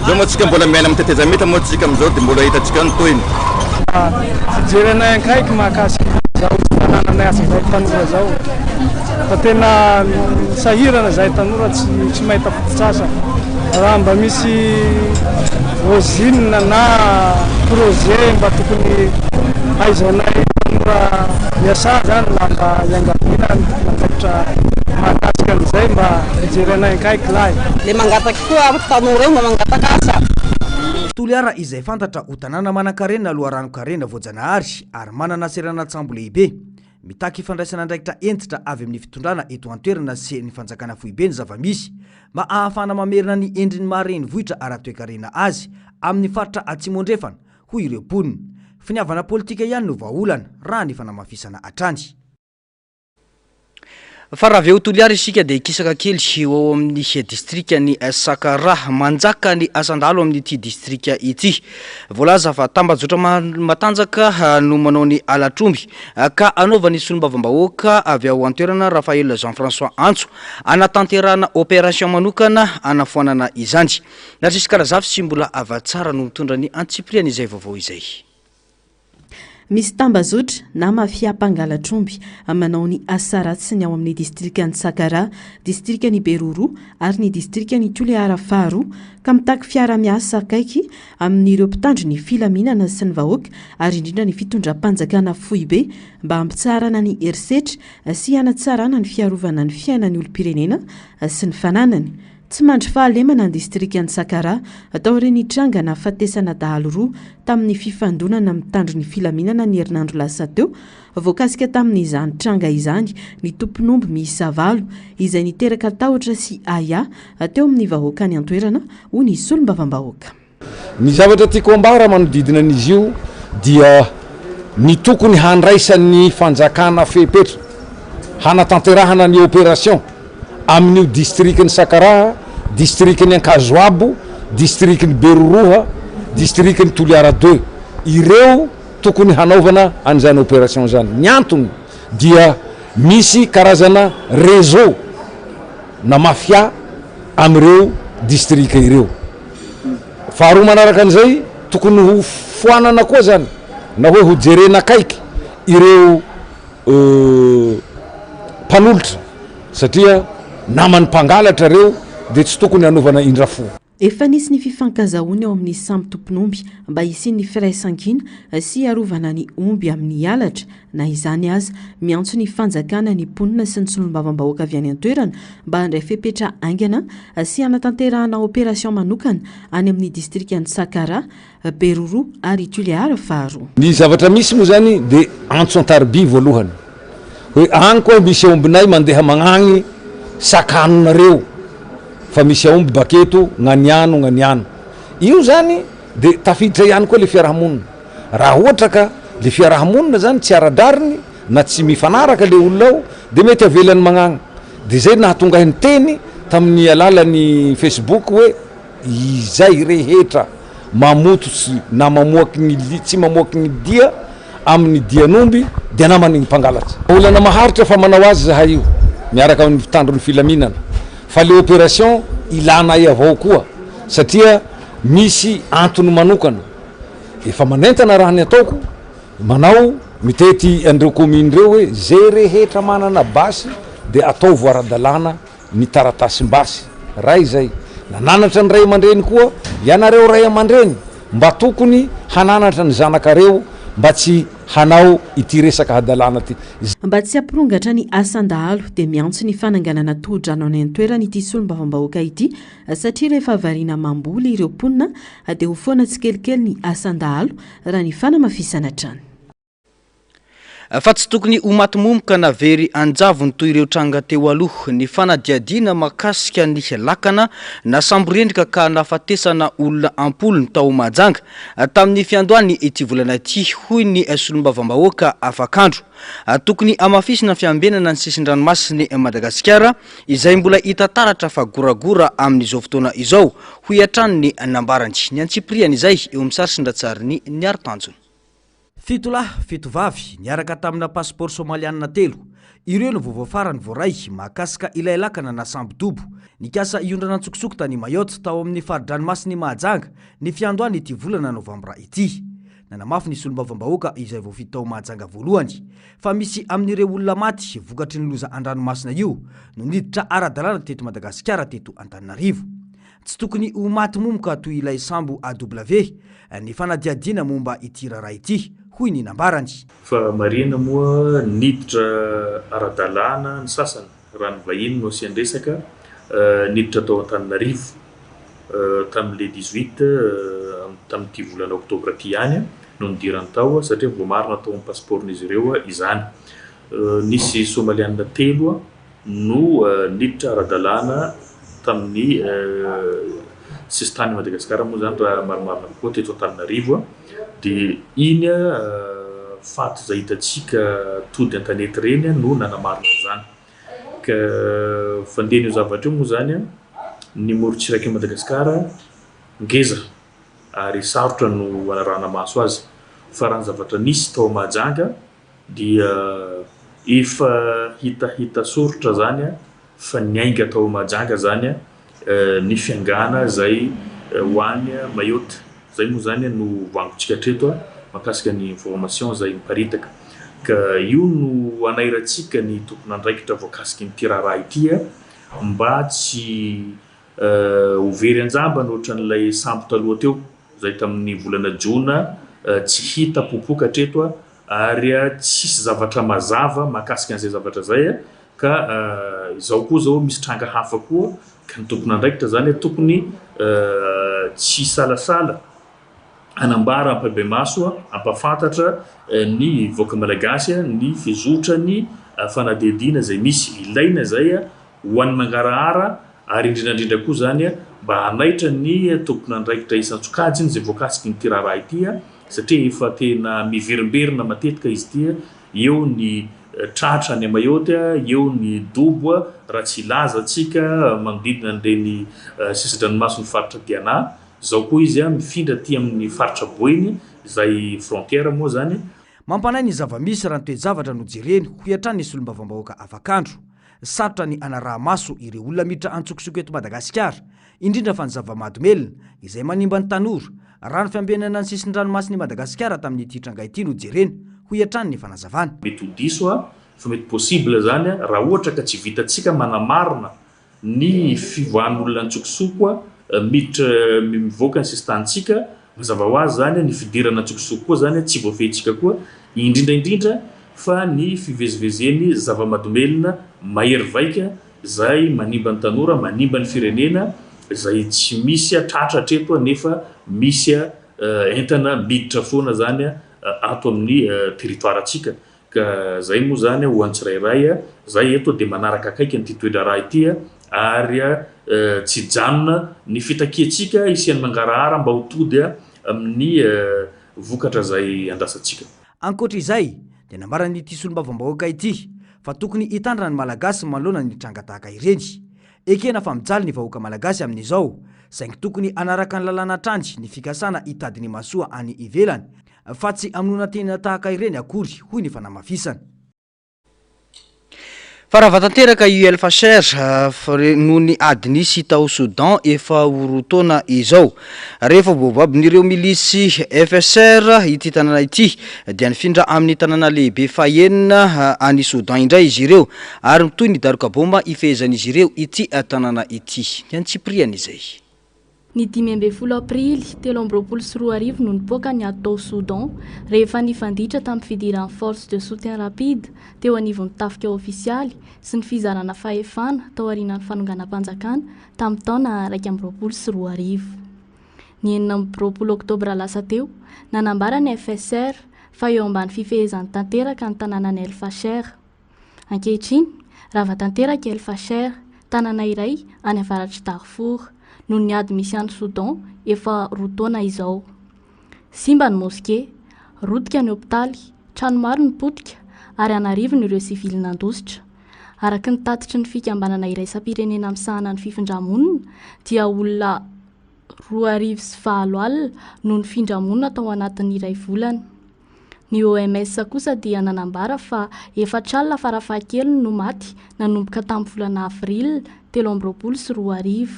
zao moa tsika mbola miaina miteteza mita moa tsika amizao de mbola hitatsika nytoiny fijerenay ankaiky mahakasika zao fanananay asa zay tanora zao fa tena sahirana zay tanora tsy mahita fototsasa raha mba misy ozine na projet mba tokony aizanay tanora miasa zany na mba iangavina natatra mahakasika an'izay mba fijerenay ankaiky lahy le mangataky koa tanora io mba mangataka asa toliara izay fantatra ho tanàna manan-karena aloharano-karena voajanahary ary manana serana tsambo lehibe mitaky fandraisana andraikitra entitra avy amin'ny fitondrana eto an-toerana sy ny fanjakana fohibe ny zava-misy mba ahafana mamerina ny endriny mareny vohitra ara-toekarena azy amin'ny faritra atsimo-andrefana ho ireo ponina finiavana politika ihany no vahaolana raha ny fanamafisana atrany fa raha veo toliara isika dia kisaka kely eo amin'ny distrika ny Sakara manjaka ny asandalo amin'ity distrika ity voalaza fa tambazotra matanjaka no manao ny alatromby ka anaovany solombavambahoaka avy ao an-toerana Raphaël Jean-François Antso anatanterana opération manokana anafoanana izany natsisy karazafy sy mbola avatsara no mitondra ny antsipriany izay vaovao izay misy tambazotra na mafiam-pangalatromby manao ny asaratsiny ao amin'ny distrika ny Sakara, distrika ny Beroro ary ny distrika ny Toliara Faharoa ka mitaky fiara-miasa akaiky amin'ireo mpitandro ny filaminana sy ny vahoaka ary indrindra ny fitondram-panjakana fohibe mba hampitsarana ny herisetra sy hanatsarana ny fiarovana ny fiainan'ny olom-pirenena sy ny fananany. Tsy mandry fahalemana ny distrika ny Sakara atao ireny trangana fatesana dahalo roa tamin'ny fifandonana mitandro ny filaminana ny herinandro lasa teo voakasika tamin'izany tranga izany ny tompon'omby miisa 9 izay niteraka tahotra sy aya teo amin'ny vahoaka ny antoerana ho ny solombavambahoaka. Ny zavatra tiako ambara manodidina an'izy io dia ny tokony handraisan'ny fanjakana fepetra hanatanterahana ny opération amin'io district ny Sakara, district ny Ankazoabo, district ny Beroroha, district ny Toliara 2 ireo tokony hanaovana an'izany opération zany. Ny antony dia misy karazana réseau na mafia amin'ireo district ireo. Faharoa manaraka an'izay tokony ho foanana koa zany na hoe ho jerena akaiky ireo mpanolotra satria namany mpangalatra reo dia tsy tokony hanaovana indra fo. Efa nisy ny fifankazahoana ao amin'ny samby tompon'omby mba hisian'ny firaisan-kina sy harovana ny omby amin'ny halatra na izany aza miantso ny fanjakana ny mponina sy ny solombavambahoaka avy any an-toerana mba handray fepetra aingana sy hanatanterahana opération manokana any amin'ny distrika ny Sakara, Beroro ary Toliara Faharoa. Ny zavatra misy moa zany dia Antso Antarby voalohany hoe any koa misy ombinay mandeha magnagny sakanonareo fa misy aomby baketo gnaniano io zany de tafiditra ihany koa le fiarahamonina raha ohatra ka le fiarahamonina zany tsy aradrariny na tsy mifanaraka le olona ao de mety avelany magnagny de zay nahatonga ny teny tamin'ny alalan'ny Facebook hoe izay rehetra mamototsy na mamoaky ny tsy mamoaky ny dia amin'ny dianomby de namany mpangalatsa olana maharitra fa manao azy zahay io miaraka amin'ny tandrony filaminana fa le opération ilana i avao koa satria misy antony manokana efa manentana raha ny ataoko manao mitety andreo commune reo hoe zay rehetra manana basy de atao voara-dalàna ny taratasim-basy ray zay nananatra ny ray aman-dreny koa ianareo ray aman-dreny mba tokony hananatra ny zanakareo mba tsy hanao ity resaka hadalàna ty mba tsy ampirongatra ny asan-dahalo dia miantso ny fananganana todrano any an-toerana ity solombavam-bahoaka ity satria rehefa variana mamboly ireo mponina dia ho foana tsikelikely ny asan-dahalo raha ny fanamafisana trany fa tsy tokony ho matimomoka na very anjavony toy ireo tranga teo aloha ny fanadiadiana makasika ny lakana na samborendrika ka nafatesana olona ampolony tao majanga tamin'ny fiandohany ity volana ity hoy ny solombavam-bahoaka afakandro tokony amafisina fiambenana ny sisin-dranomasiny Madagasikara izay mbola hita taratra fa goragora amin'izao fotoana izao hoy atranony nambarany ny antsipriany izay eo amin'ny sarisin-dratsariny ny artanjony fito lahy fito vavy niaraka tamina passeport somaliana telo ireo no vovoafarany voaray mahakasika ilay lakana na sambodobo nikasa iondrana tsokosoko tany Mayotte tao amin'ny faridranomasiny Mahajanga ny fiandohany ity volana novambra ity nanamafy ny solombavam-bahoaka izay voafito tao Mahajanga voalohany fa misy amin'ireo olona maty vokatry ny loza an-dranomasina io no niditra ara-dalàna teto Madagasikara teto Antananarivo tsy tokony ho matimomoka toy ilay sambo AW ny fanadiadiana momba ity raharaha ity hoy ny nambarany fa marina moa niditra ara-dalàna ny sasany raha ny vahiny no asian-dresaka niditra tao Antananarivo tamin'le 18 tamin'ity volana oktobra ty ihany no nidirany tao satria vao marina tao amin'ny passeportn'izy ireo izany nisy somaliana telo no niditra ara-dalàna tamin'ny sistany Madagasikara moa zany raha marimarina koa teto Antananarivo de iny faty zay hitatsika tody an-tanety reny no nanamarina zany ka fandehany io zavatra io moa zany ny morotsiraky Madagasikara ngeza ary sarotra no anarahana maso azy fa raha ny zavatra nisy tao Mahajanga dia efa hitahita soritra zany fa niainga tao Mahajanga zany ny fiangana zay hoany Mayotte zay moa zany no vangotsika treto makasika ny information zay miparitaka ka io no anairatsika ny tompona andraikitra voakasika ny tiraraha ity mba tsy ho very anjambany ohatran'ilay sambo taloha teo zay tamin'ny volana Jona tsy hita popoka treto ary tsisy zavatra mazava makasika an'izay zavatra zay ka izao koa zao misy tranga hafa koa ka ny tompona andraikitra zany tokony tsy salasala anambara ampabe maso ampafantatra ny voaka malagasy ny fizotrany fanadihadiana zay misy ilaina zay ho an'ny mangarahara ary indrindrandrindra koa zany mba hanaitra ny tompona andraikitra isan-tsokajiny zay voakasiky ny tiraraha ity satria efa tena miverimberina matetika izy ity eo ny tratra ny Mayotte eo ny dobo raha tsy laza atsika manodidina an'ireny sisin-dranomasiny faritra Diana zao koa izy mifindra ty amin'ny faritra Boeny zay frontière moa zany mampanay ny zavamisy raha ny toe-javatra no jereny hoy hatrany ny solombavam-bahoaka afakandro sarotra ny anaraha maso ireo olona miditra antsokosoko eto Madagasikara indrindra fa ny zava-mahadomelina izay manimba ny tanora raha ny fiambenana ny sisin-dranomasiny Madagasikara tamin'ity tranga ity no jereny hoy hatrany ny fanazavana mety ho diso fa mety possible zany raha ohatra ka tsy vitatsika manamarina ny fivoahan'olona antsokosoko miditra mivoaka ny sistantsika mazava ho azy zany ny fidirana antsokosoko koa zany tsy voafehitsika koa indrindraindrindra fa ny fivezivezeny zava-mahadomelina mahery vaika zay manimba ny tanora manimba ny firenena zay tsy misy tratra treto nefa misy entana miditra foana zany ato amin'ny territoire atsika ka zay moa zany ho antsirairay zay eto de manaraka akaiky ny toetra raha ity ary tsy janona ny fitakiatsika isian'ny mangarahara mba ho tody amin'ny vokatra zay andrasantsika ankoatra izay dia nambarany ity solombavam-bahoaka ity fa tokony hitandrina ny malagasy manoloana ny tranga tahaka ireny. Ekena fa mijaly ny vahoaka malagasy amin'izao saingy tokony anaraka ny lalàna trandry ny fikasana hitady ny masoa any ivelany fa tsy aminona tena tahaka ireny akory hoy ny fanamafisana. Faravatanteraka UELFHR noho ny ady nisy tao Soudan efa orotaona izao. Rehefa boababon'ireo milisy FSR ity tanàna ity dia nifindra amin'ny tanàna lehibe fahenina any Soudan indray izy ireo ary mitoy ny daroka bomba ifehezan'izy ireo ity tanàna ity. Ny Tsipriana izay. Ny 12 aprily 2024 no nipoaka ny atao Soudan rehefa nifanditra tamin'ny fidiran'ny force de soutien rapide teo anivon'ny tafika ofisialy sy ny fizarana fahefana tao aorian'ny fanonganam-panjakana tamin'ny taona 2024. Ny 20 oktobra lasa teo nanambara ny FSR fa eo ambany fifehezany tanteraka ny tanànan'ny ELFHR. Ankehitriny rava tanteraka ELFHR tanàna iray any avaratry Darfour noho ny ady misy any Soudan efa rotaona izao. Simba ny moské, rotika ny hôpitaly, trano maro ny potika ary anarivony ireo sivily nandositra. Araka ny tatitry ny fikambanana iraisam-pirenena misahana ny fifindramonina dia olona 2,400 alina no nifindramonina tao anatin'ny iray volana. Ny OMS kosa dia nanambara fa 4 alina farafahakeliny no maty nanomboka tamin'ny volana avril 2022.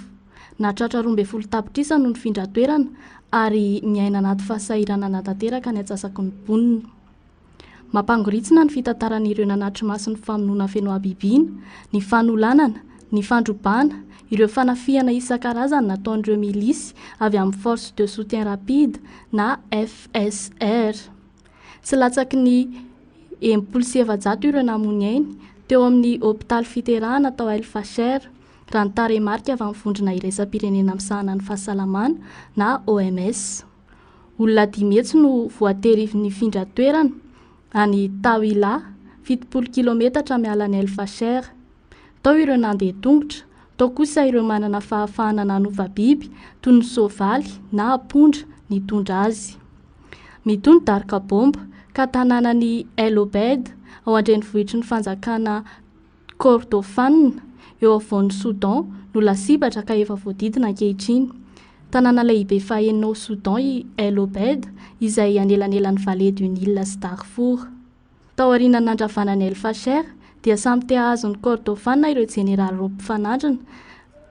Natratra 12 tapitrisa no nifindra toerana ary miaina anaty fahasairana natanteraka ny atsasaky ny mponina. Mampangoritsina ny fitantaran'ireo nanatry maso ny famonoana feno abibina, ny fanolanana, ny fandrobana, ireo fanafihana isan-karazany nataon'ireo milisy avy amin'ny force de soutien rapide na FSR. Tsy latsaky ny 77 ireo namony ainy teo amin'ny hôpitaly fiterahana tao ELFHR raha ny taremarika avy amin'ny vondrona iraisam-pirenena misahana ny fahasalamana na OMS. Olona 10 no voatery nifindra toerana any Tawila 70 km miala ny ELFHR. Tao ireo nandeha tongotra, tao kosa ireo manana fahafahana nanova biby toy ny soavaly na apondra nitondra azy. Mitondra daroka bomba ka tanànan'ny El Obeid ao andrenivohitry ny fanjakana Kordofan eo afovoan'ny Soudan no lasibatra ka efa voadidina ankehitriny. Tanàna lehibe fahenina ao Soudan i El Obeid izay anelanelan'ny Vallée du Nil sy Darfour. Tao aorian'ny nandravanan'ny ELFHR dia samy te ahazon'ny Kordofan ireo jeneraly roa mpifanandrina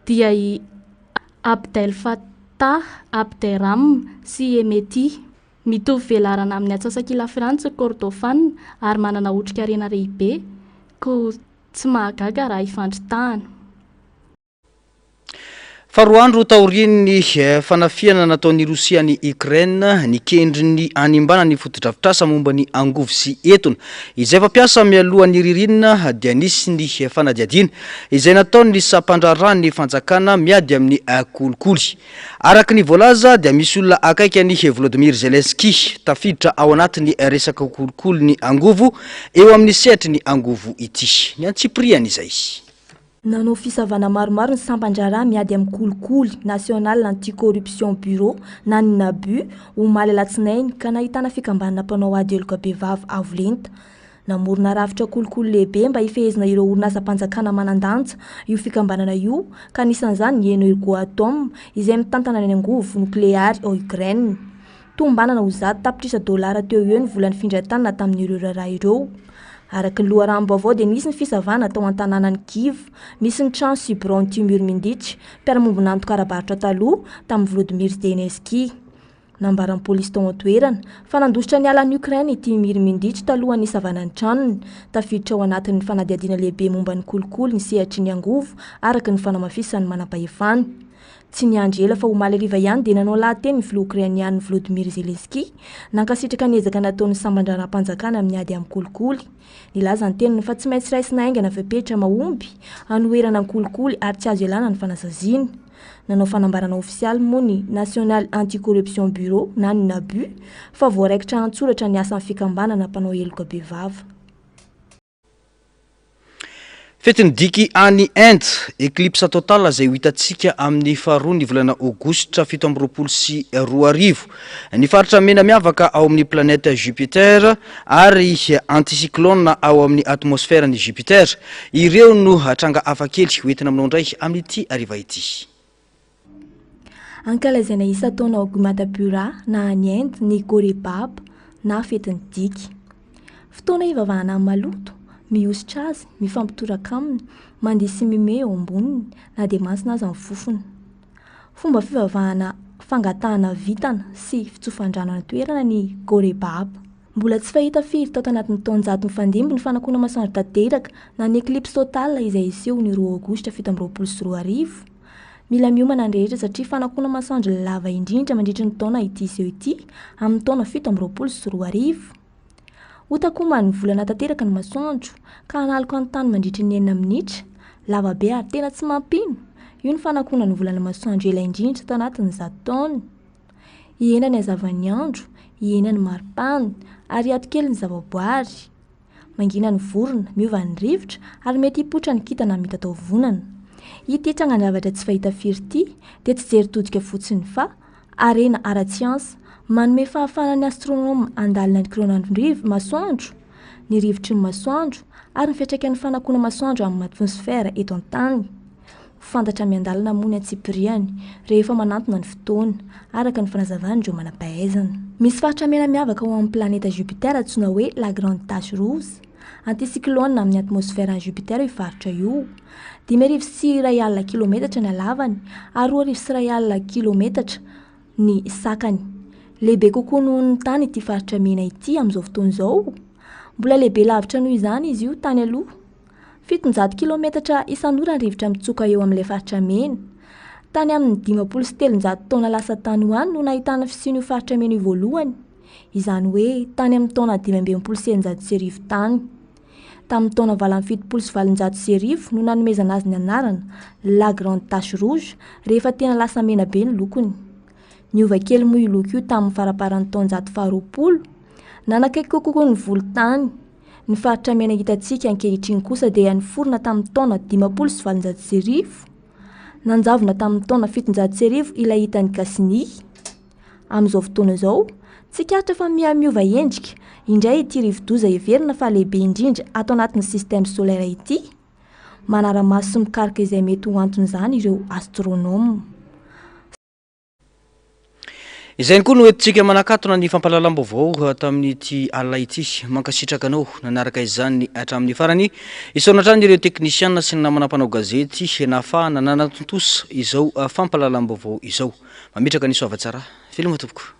dia i Abdel Fattah Abderrahman sy Hemeti. Mitovy velarana amin'ny atsasakila Frantsa Kordofan ary manana otrika harena lehibe ko tsy mahagaga raha ifandritahana. Faharoa andro taorian'ny fanafiana nataon'ny Rosia ny Ukraine nikendriny animbana ny fotodrafitrasa momba ny angovo sy etona izay fampiasa mialohan'ny ririnina dia nisy ny fanadiadiana izay nataon'ny sampandrarany fanjakana miady amin'ny kolikoly. Araka ny voalaza dia misy olona akaiky ny Volodymyr Zelensky tafiditra ao anatin'ny resaka kolikoly ny angovo eo amin'ny setry ny angovo ity. Ny Tsipriana izay. Nanao fisavana maromaro ny sampandrara miady amin'ny kolikoly National Anticorruption Bureau na ny NABU omaly alatsinainy ka nahitana fikambanana mpanao ady eloka be vavy avolenta. Namorona rafitra kolikoly lehibe mba ifehezina ireo orinasa mpanjakana manandanja io fikambanana io ka anisan'izany ny Energoatom izay mitantana ny angovo nukleary ao Ukraine. Tombanana ho zato tapitrisa $, teo eo ny volan'ny findratana tamin'ireo raharaha ireo. Araka ny loharam-baovao dia nisy ny fisavana tao an-tanànan'ny Kiev, misy ny trano Sibron Timur Mindich, mpiara-momba nanto-karabaritra taloha tamin'ny Volodymyr Zelensky. Nambaran'ny polisy tao an-toerana fa nandositra ny alan'ny Ukraine i Timur Mindich taloha ny savanany tranony, tafiditra ao anatin'ny fanadiadiana lehibe momba ny kolikoly ny sehatry ny angovo araka ny fanamafisany manam-pahefana. Tsy niandry ela fa omaly hariva ihany dia nanao lahateny ny filoha Ukrainiana Volodymyr Zelensky nankasitraka ny ezaka nataon'ny sambandraram-panjakana amin'ny ady amin'ny kolikoly. Nilaza ny teniny fa tsy maintsy raisina aingana fepetra mahomby hanoherana ny kolikoly ary tsy azo ialana ny fanasaziana. Nanao fanambarana ofisialy moa ny National Anticorruption Bureau na ny NABU fa voaraikitra antsoratra ny asan'ny fikambanana mpanao eloka be vava. fetiny diky any Inde éclipse totale zay ho hitantsika amin'ny faharoa ny volana aogositra 7 ny faritra mena miavaka ao amin'ny planète Jupiter ary anticyclone ao amin'ny atmosphère ny Jupiter ireo no hatranga afakely hoentina aminao ndray amin'ity ariva ity. Ankalazana isa taona Augmatapura na any Inde ny Gorébab na fetiny diky. Fotoana ivavahana maloto mihositra azy mifampitoraka aminy mandeha sy mime eo amboniny na dia masina azy amin'ny fofony. Fomba fivavahana fangatahana vitana sy fitsofan-drano toerana ny Gorébab. Mbola tsy fahita firy tao tanatin'ny taonjato mifandimby ny fanakoana masoandro tanteraka na ny éclipse totale izay iseho ny 2 aogositra 7 mila miomana ny rehetra satria fanakoana masoandro lava indrindra mandritra ny taona ity iseho ity amin'ny taona 7 Utakoa ny volana tanteraka ny masoandro ka analoko ny tany mandritra ny 9 minitra lava be ary tena tsy mampino. Io ny fanakoana ny volana masoandro ela indrindra tanatin'ny 100 taona. Ihena ny hazavany andro, ihena ny maripana ary ato kely ny zavaboary. Mangina ny vorona, miova ny rivotra ary mety hipotra ny kintana mita tao vonana. Ity trangan-javatra tsy fahita firy ity dia tsy jery todika fotsiny fa arena ara-tsiansa manome fahafana ny astronoma andalina ny kironandrivo masoandro, ny rivotry ny masoandro ary ny fiatraikan'ny fanakoana masoandro amin'ny atmosfera eto an-tany. Fantatra miandalina moa ny antsipiriany rehefa manantona ny fotoana araka ny fanazavany ireo manam-pahaizana. Misy faritra mena miavaka ao amin'ny planète Jupiter antsoina hoe la grande tache rouge. Anticyclone amin'ny atmosfera ny Jupiter io faritra io. 5,1 kilometatra ny halavany ary 2,1 kilometatra ny sakany. Lehibe kokoa noho ny tany ity faritra mena ity amin'izao fotoana izao. Mbola lehibe lavitra noho izany izy io tany aloha. 700 kilometatra isan'ora ny rivotra mitsoka eo amin'ilay faritra mena. Tany amin'ny 5,7 taona lasa tany hoany no nahitana fisian'io faritra mena io voalohany. Izany hoe tany amin'ny taona 5,900 tany. Tamin'ny taona 7,700 no nanomezana azy ny anarana la grande tache rouge rehefa tena lasa mena be ny lokony. Niova kely moa io loko io tamin'ny faraparan'ny taonjato faha 20. Nanakaiky kokoa ny volontany. Ny faritra mena hitantsika ankehitriny kosa dia niforona tamin'ny taona 5,700. Nanjavona tamin'ny taona 700 ilay hitan'ny Cassini. Amin'izao fotoana izao, tsikaritra fa miamiova endrika. Indray ity rivo-doza heverina fa lehibe indrindra ato anatin'ny système solaire ity. Manara-maso sy mikaroka izay mety ho anton'izany ireo astronome. Izay koa no entintsika manakatona ny fampahalalam-baovao tamin'ity alina ity. Mankasitraka anao nanaraka izany hatramin'ny farany. Isaona hatrany ireo teknisiana sy ny namana mpanao gazety nafahana nanantontosa izao fampahalalam-baovao izao. Mametraka ny soavatsara. Filma tompoko.